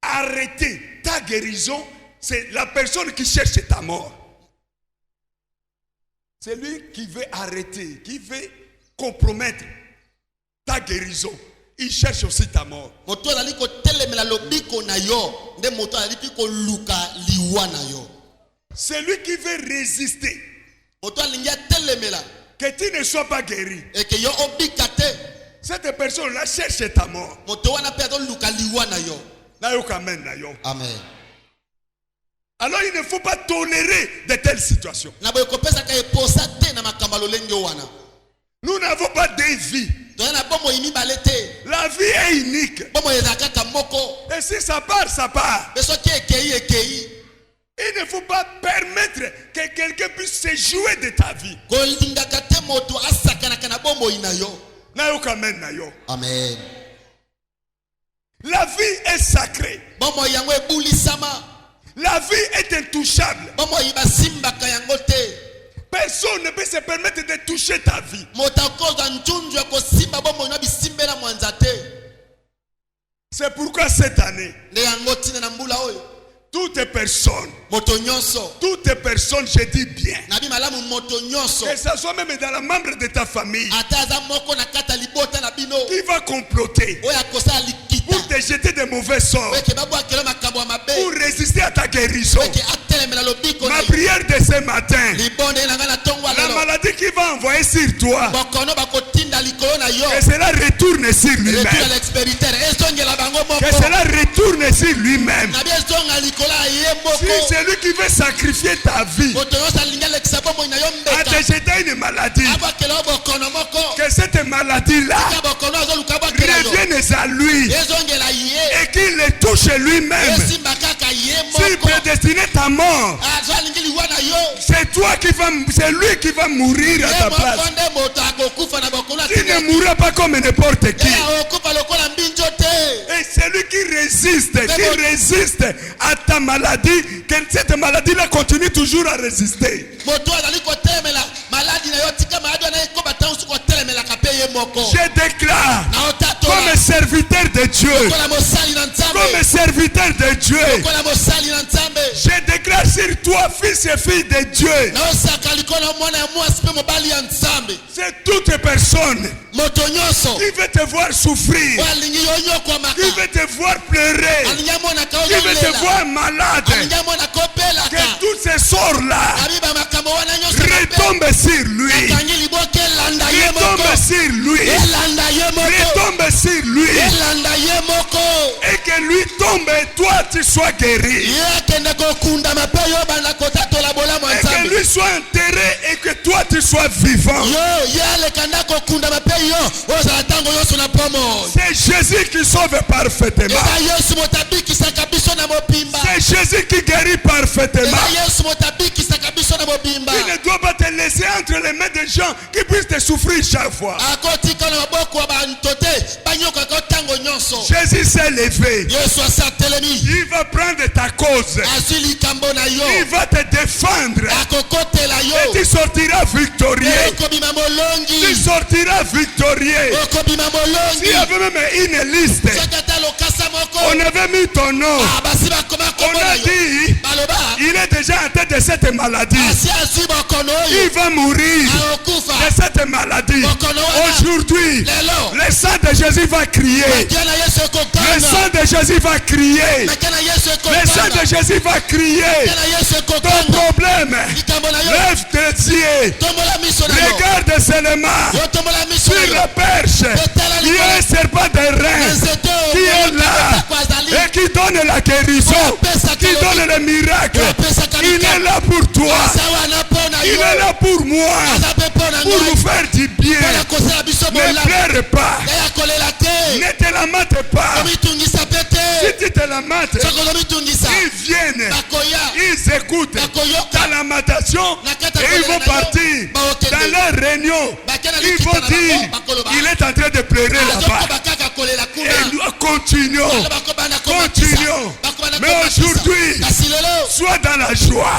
arrêter ta guérison, c'est la personne qui cherche ta mort. Celui qui veut arrêter, qui veut compromettre ta guérison, il cherche aussi ta mort. Moto azali ko telemela lobiko na yo, nde moto azali pi ko luka liwa na yo. Celui qui veut résister, Moto alingi telemela que tu ne sois pas guéri, et que yo obika te. cette personne-là cherche ta mort. Moto wana pe azo luka liwa na yo. Amen. Alors il ne faut pas tolérer de telles situations. Na boy ko pesa ka eposa te na makambalo lenge wana. Nous n'avons pas deux vies. Tona bomo imi balete. La vie est unique. Bomo ezaka moko. Et si ça part, ça part. Beso ki ekei. Il ne faut pas permettre que quelqu'un puisse se jouer de ta vie. Ko lingaka te moto asakana kana bomo ina yo. Amen. La vie est sacrée. Bomo yango ebulisama. La vie est intouchable. Bomo ibasimbaka yango te. Personne ne peut se permettre de toucher ta vie. Motakoza njunju ya kosimba bomo ina bisimbela mwanza te. C'est pourquoi cette année, Ne yango tina na mbula oyo. toutes personnes, Moto nyonso. toutes personnes, je dis bien, Nabi malamu moto nyonso. que ça soit même dans la membre de ta famille, Ataza moko na kata libota na bino. qui va comploter Oya kosa likita. pour te jeter de mauvais sorts, Weke babu akelo makambo ya mabe. pour résister à ta guérison. Weke atelemela lobiko na Ma prière de ce matin, libonde na ngana tongwa la lelo. maladie qui va envoyer sur toi, Bokono bakotinda likolo na yo. que cela retourne sur Retour à lui-même. l'expériteur. Ezongela bango moko. Que cela retourne sur lui-même. Nabi ezonga likolo ye Si moko. c'est lui qui veut sacrifier ta vie, Moto nyonso alingi alekisa bomoi na yo à mbeka. te jeter une maladie, Abakela bokono moko. que cette maladie-là Ka bokono azoluka abakela yo. revienne à lui Ezongela ye. et qu'il le touche lui-même. Esimba kaka ye S'il moko. prédestinait ta mort, Azo alingi liwa na yo. c'est lui qui va mourir à Ye ta moko place. nde moto akokufa na bokono Tu ne mourras pas comme n'importe qui. Ye akokufa lokola mbinjo te. Et celui qui résiste à ta maladie, que cette maladie-là continue toujours à résister. Moto azali kotelemela maladi na yo tika maladi na ekoba tansu kotelemela kape ye moko. Je déclare, Na otatola. comme serviteur de Dieu, Kola mosali na nzambe. comme serviteur de Dieu, Kola mosali na nzambe. je déclare sur toi, fils et filles de Dieu, Na osaka likolo mwana ya mwasi pe mobali ya nzambe. c'est toute personne Moto nyonso. qui veut te voir souffrir, Oyo alingi yo nyokwa maka. qui veut te voir pleurer, Alingi amonaka qui veut te ozolela. voir malade, Alingi amonaka obelaka. que tous ces sorts-là Abiba makambo wana nyonso mabe. retombent sur lui, Akangi liboke elanda ye moko. retombent sur lui, Elanda ye moko. retombent sur lui, Elanda ye moko. et que lui tombe et toi tu sois guéri, Ye akende kokunda mape yo banda kotatola bolamu ya et que nzambe. lui soit enterré et que toi tu sois vivant. Yo ye alekanda kokunda mape yo ozala ntango nyonso na pomo. C'est Jésus qui sauve parfaitement. Eza Yesu moto abikisaka biso na mobimba. C'est Jésus qui guérit parfaitement. Eza Yesu moto abikisaka biso na mobimba. Tu ne dois pas te laisser entre les mains des gens qui puissent te souffrir chaque fois. Akotika na maboko ya banto te banyokaka ntango nyonso. Jésus s'est levé. Yesu asatelemi. Il va prendre ta cause. Azwi likambo na yo. Il va te défendre. Akokotela yo. Et tu sortiras victorieux. Okobima Tu molongi. sortiras victorieux. Okobima S'il y molongi. avait même une liste, Soki ata lokasa moko. on avait mis ton nom. Basi bakoma On kombo na a yo. dit, Baloba. il est déjà en tête de cette maladie. Asi azwi bokono Il oyo. va mourir Aokufa. de cette maladie. Aujourd'hui, Lelo. le sang de Jésus va crier. Makia na Yesu Le ekokana. sang de Jésus va crier. Makia na Yesu Le sang ekokana. de Jésus va crier. Makia na Yesu Ton ekokana. problème, Likambo na yo. lève tes yeux. Tombola miso na yo. Regarde seulement Yo tombola miso na sur yo. la perche. Il y a un serpent de rein qui est là et qui donne la guérison, qui donne le miracle. Il est là pour toi. Il est là pour moi. Pour nous faire du bien. Ne pleure pas. Ne te lamente pas. Si tu te lamentes, ils viennent. Ils écoutent ta lamentation et ils vont partir dans leur réunion. Ils vont dire, il est en train de pleurer là-bas. Et nous continuons. Continuons. Mais aujourd'hui, sois dans la joie.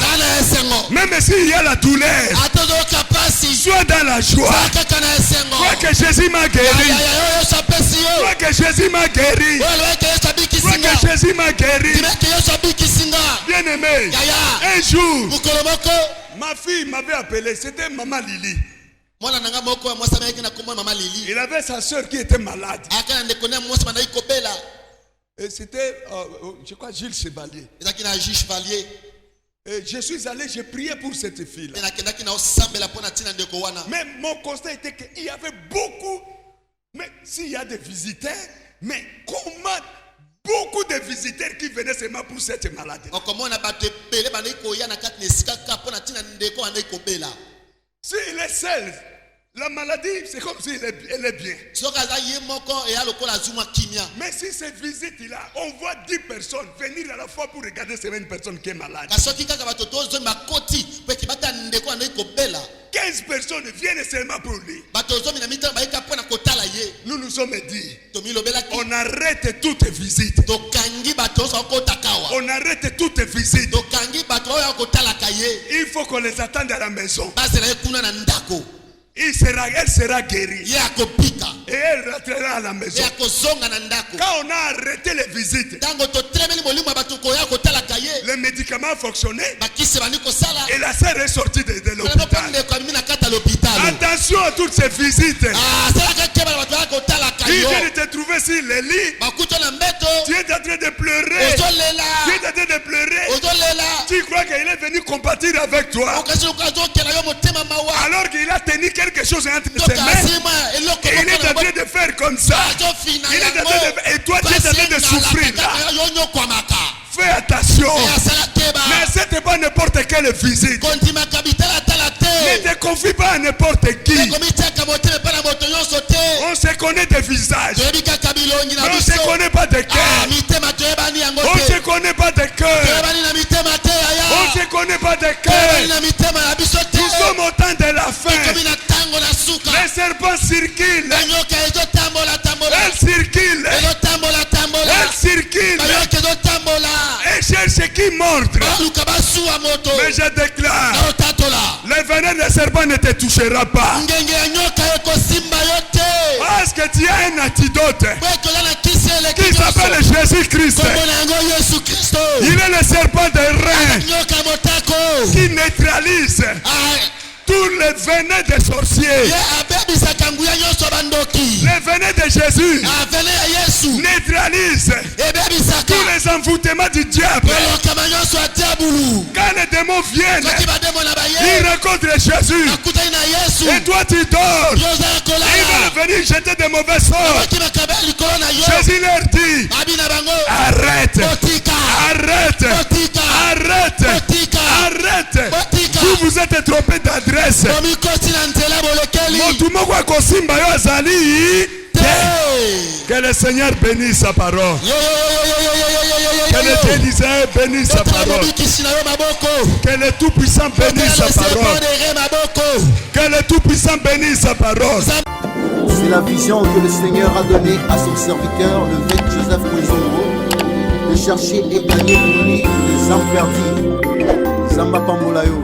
Même s'il y a la douleur, sois dans la joie. Crois que Jésus m'a guéri. Crois que Jésus m'a guéri. Crois que Jésus m'a guéri. Bien aimé, un jour, ma fille m'avait appelé. C'était Maman Lily. Il avait sa soeur qui était malade. Et c'était, je crois, Gilles Chevalier. Et je suis allé, j'ai prié pour cette fille-là. Mais mon constat était qu'il y avait beaucoup, mais s'il y a des visiteurs, mais comment beaucoup de visiteurs qui venaient seulement pour cette maladie. S'il est seul, La maladie, c'est comme si elle est bien. Mais si cette visite-là, on voit 10 personnes venir à la fois pour regarder ces 20 personnes qui est malade. 15 personnes viennent seulement pour lui. Nous nous sommes dit, on arrête toutes visite. On arrête toutes visite. Il faut qu'on les attende à la maison. Elle sera guérie. Et elle rentrera à la maison. Quand on a arrêté les visites, les médicaments fonctionnaient et la sœur est sortie de l'hôpital. Attention à toutes ces visites. Tu viens de te trouver sur le lit. Tu es en train de pleurer. Tu es en train de pleurer. Tu crois qu'il est venu compatir avec toi, alors qu'il a tenu quelque chose entre ses mains. Et il est en train de faire comme ça. Il est en train de... Et toi tu es en train de souffrir là. Fais attention. Ne c'était pas n'importe quelle visite. Ne te confie pas à n'importe qui. On se connaît des visages, mais on ne se connaît pas de cœur. On ne se connaît pas de cœur. On ne se connaît pas de cœur. Nous sommes au temps de la fin. Les serpents circulent. Elle circule. Elle circule. Et cherche qui mordre. Mais je déclare, le venin des serpents ne te touchera pas. Parce que tu as un antidote qui s'appelle Jésus-Christ. Il est le serpent des reins qui neutralise tous les venins des sorciers. Le venin de Jésus neutralise tous les envoûtements du diable. Quand les démons viennent, ils rencontrent Jésus. Et toi tu dors. Ils veulent venir jeter des mauvais sorts. Jésus leur dit, arrête, arrête, arrête, arrête. Vous êtes trompé d'adresse. Que le Seigneur bénisse sa parole. Que le Dieu d'Israël bénisse sa parole. Que le Tout-Puissant bénisse sa parole. Que le Tout-Puissant bénisse sa parole. C'est la vision que le Seigneur a donnée à son serviteur, le évêque Joseph Mwezongo, de chercher et gagner pour lui les âmes perdues. Zamba Pambolayo.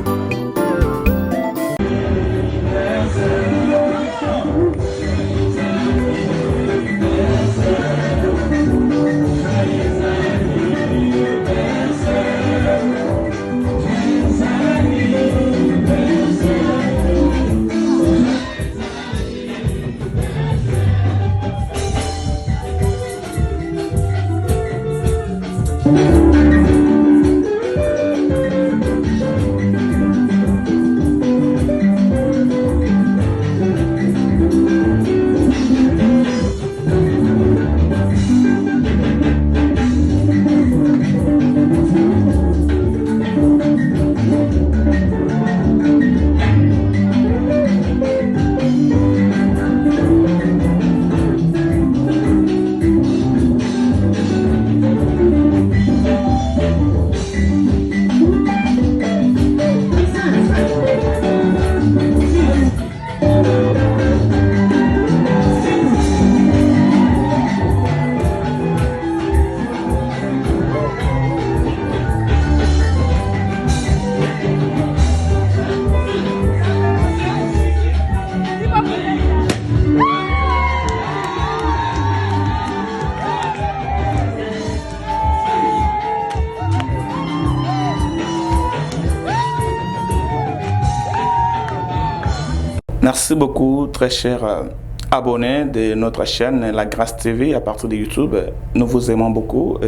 Merci beaucoup, très chers abonnés de notre chaîne La Grâce TV à partir de YouTube. Nous vous aimons beaucoup.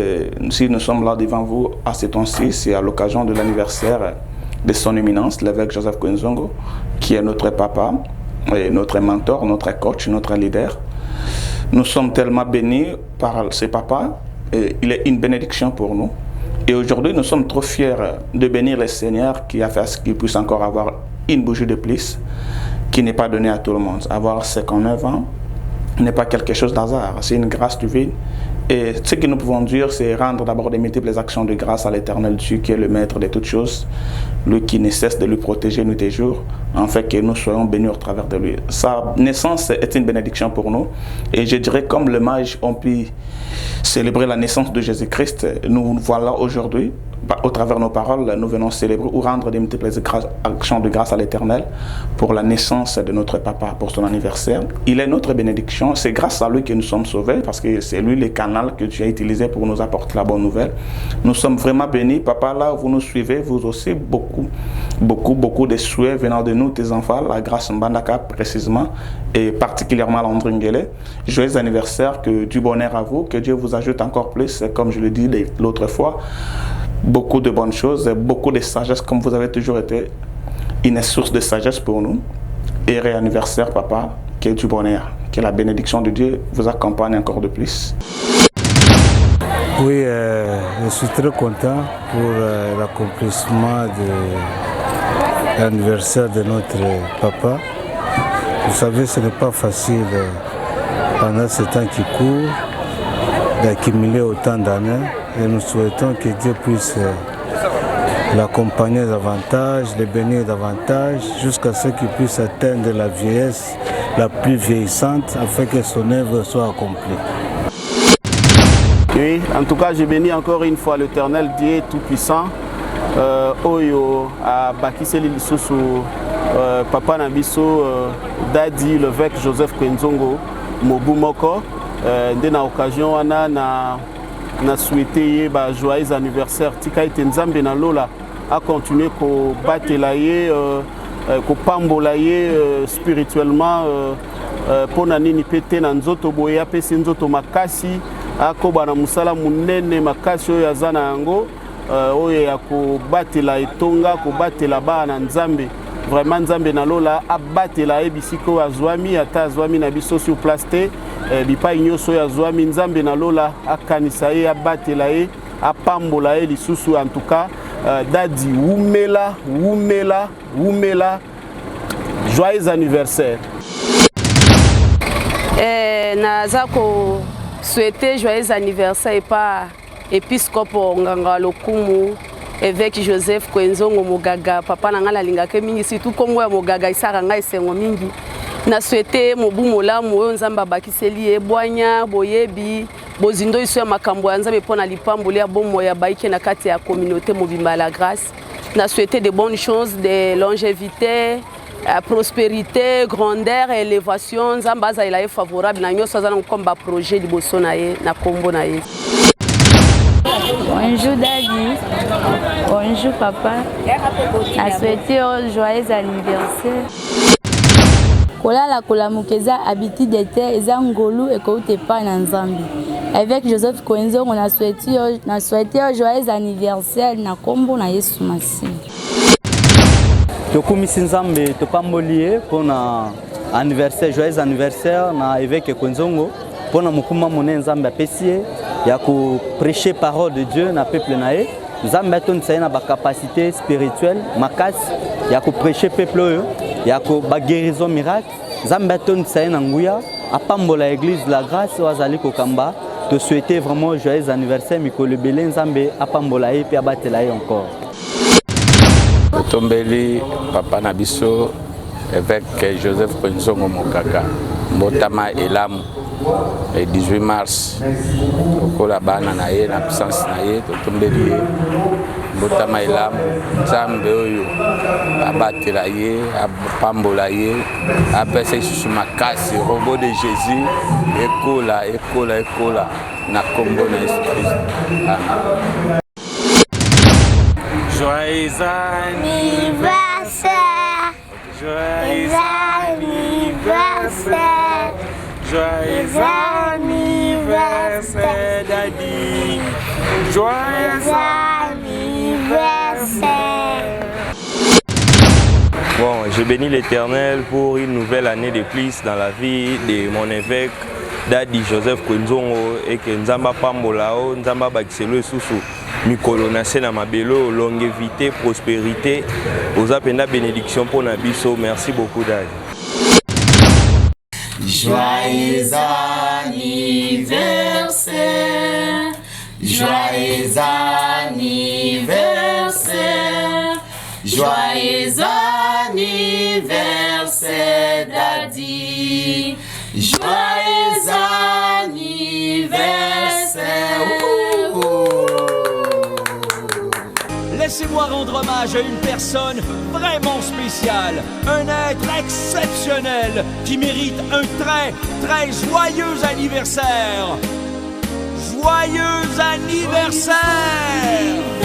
Si nous sommes là devant vous à ce temps-ci, c'est à l'occasion de l'anniversaire de son éminence, l'évêque Joseph Mwezongo, qui est notre papa, et notre mentor, notre coach, notre leader. Nous sommes tellement bénis par ce papa. Il est une bénédiction pour nous. Et aujourd'hui, nous sommes trop fiers de bénir le Seigneur qui a fait ce qu'il puisse encore avoir une bougie de plus. qui n'est pas donné à tout le monde. Avoir 59 ans n'est pas quelque chose d'hasard, c'est une grâce divine. Et ce que nous pouvons dire, c'est rendre d'abord des multiples actions de grâce à l'Éternel Dieu qui est le maître de toutes choses, lui qui ne cesse de lui protéger nuit et jour, en fait que nous soyons bénis au travers de lui. Sa naissance est une bénédiction pour nous. Et je dirais comme les mages ont pu célébrer la naissance de Jésus-Christ, nous voilà aujourd'hui, au travers de nos paroles, nous venons célébrer ou rendre des multiples actions de grâce à l'Éternel pour la naissance de notre papa, pour son anniversaire. Il est notre bénédiction, c'est grâce à lui que nous sommes sauvés, parce que c'est lui le canal que tu as utilisé pour nous apporter la bonne nouvelle. Nous sommes vraiment bénis. Papa, là où vous nous suivez, vous aussi, beaucoup de souhaits venant de nous, tes enfants, la grâce Mbandaka précisément, et particulièrement à Landringele. Joyeux anniversaire, que du bonheur à vous, que Dieu vous ajoute encore plus, comme je le dis l'autre fois. Beaucoup de bonnes choses, beaucoup de sagesse, comme vous avez toujours été une source de sagesse pour nous. Et anniversaire, papa, que du bonheur, que la bénédiction de Dieu vous accompagne encore de plus. Oui, je suis très content pour l'accomplissement de l'anniversaire de notre papa. Vous savez, ce n'est pas facile pendant ce temps qui court d'accumuler autant d'années. Et nous souhaitons que Dieu puisse l'accompagner davantage, le bénir davantage, jusqu'à ce qu'il puisse atteindre la vieillesse la plus vieillissante, afin que son œuvre soit accomplie. Oui, en tout cas, je bénis encore une fois l'Éternel Dieu Tout-Puissant. Oyo a bakiseli lisusu papa Nabiso Dadi l'évêque Joseph Kwenzongo Mobumoko. Nde na occasion wana na souhaité ba joyeux anniversaire tika ete nzambe na lola a continuer ko batela ye ko pambola ye spirituellement pona nini pete na nzoto boye apesi nzoto makasi akoba na musala munene makasi oyo aza na yango oyo ya ko batela etonga ko batela ba na nzambe vraiment nzambe na lola abatela ye bisiko azwami ata azwami na biso sur place te bipai nyonso ya zwami nzambe na lola akanisa ye abatela ye apambola ye lisusu en tout cas Dadi wumela joyeux anniversaire. Naza ko souhaiter joyeux anniversaire et pas épiscope nganga lokumu évêque Joseph Kwenzongo Mogaga papa na ngala lingaka mingi surtout kombo ya Mogaga isaka ngai sengo mingi. Na souhaité mobu molamu oyo nzamba bakiseli ebwanya boyebi bozindo iso ya makambo ya nzambe pona lipamboli ya bomo ya baike na kati ya communauté mobimba la grâce. Na souhaité de bonnes choses, de longévité, prospérité, grandeur et élévation. Nzamba aza ila favorable na nyoso aza na komba projet liboso na ye na kombo na ye. Bonjour Daddy, bonjour papa. Na souhaité joyeux anniversaire. Kolala kolamukeza habitude d'été eza ngolu ekouté pa na nzambe. Avec Joseph Kwenzongo na souhaité joyeux anniversaire na kombo na Yesu Masi. Tokumisi nzambe topambolie pona anniversaire joyeux anniversaire na évêque Kwenzongo pona mukuma mone nzambe apesie ya ko prêcher parole de Dieu na peuple nae. Nzambe atonisa na ba capacité spirituelle makasi ya ko prêcher peuple oyo ya ko ba guérison miracle. Nzambe atonisa na nguya apambola église la grâce wazali ko kamba. Te souhaiter vraiment joyeux anniversaire mikolo belé nzambe apambola ye pe abatela ye encore. Tombeli papa Nabiso évêque Joseph Kwenzongo Mogaga mbotama elamu le 18 mars okola bana na ye na puissance na ye totombeli ye mbotama elamu nzambe oyo abatela ye apambola ye apesa isusu makasi robot de Jésus ekola na kombo na Yesu Christ. Amen. Joyeux anniversaire, joyeux anniversaire, joyeux anniversaire Daddy, joyeux anniversaire. Bon, je bénis l'Éternel pour une nouvelle année de plus dans la vie de mon évêque Dadi Joseph Kwenzongo et que Nzamba Pambolao, Nzamba Bakiselo Susu, Mikolo na Mabelo, longévité, prospérité, aux appels bénédiction pour Nabiso. Merci beaucoup Dadi. Joyeux anniversaire, joyeux anniversaire, joyeux anniversaire Daddy, joyeux anniversaire. Laissez-moi rendre hommage à une personne vraiment spéciale, un être exceptionnel qui mérite un très, très joyeux anniversaire. Joyeux anniversaire!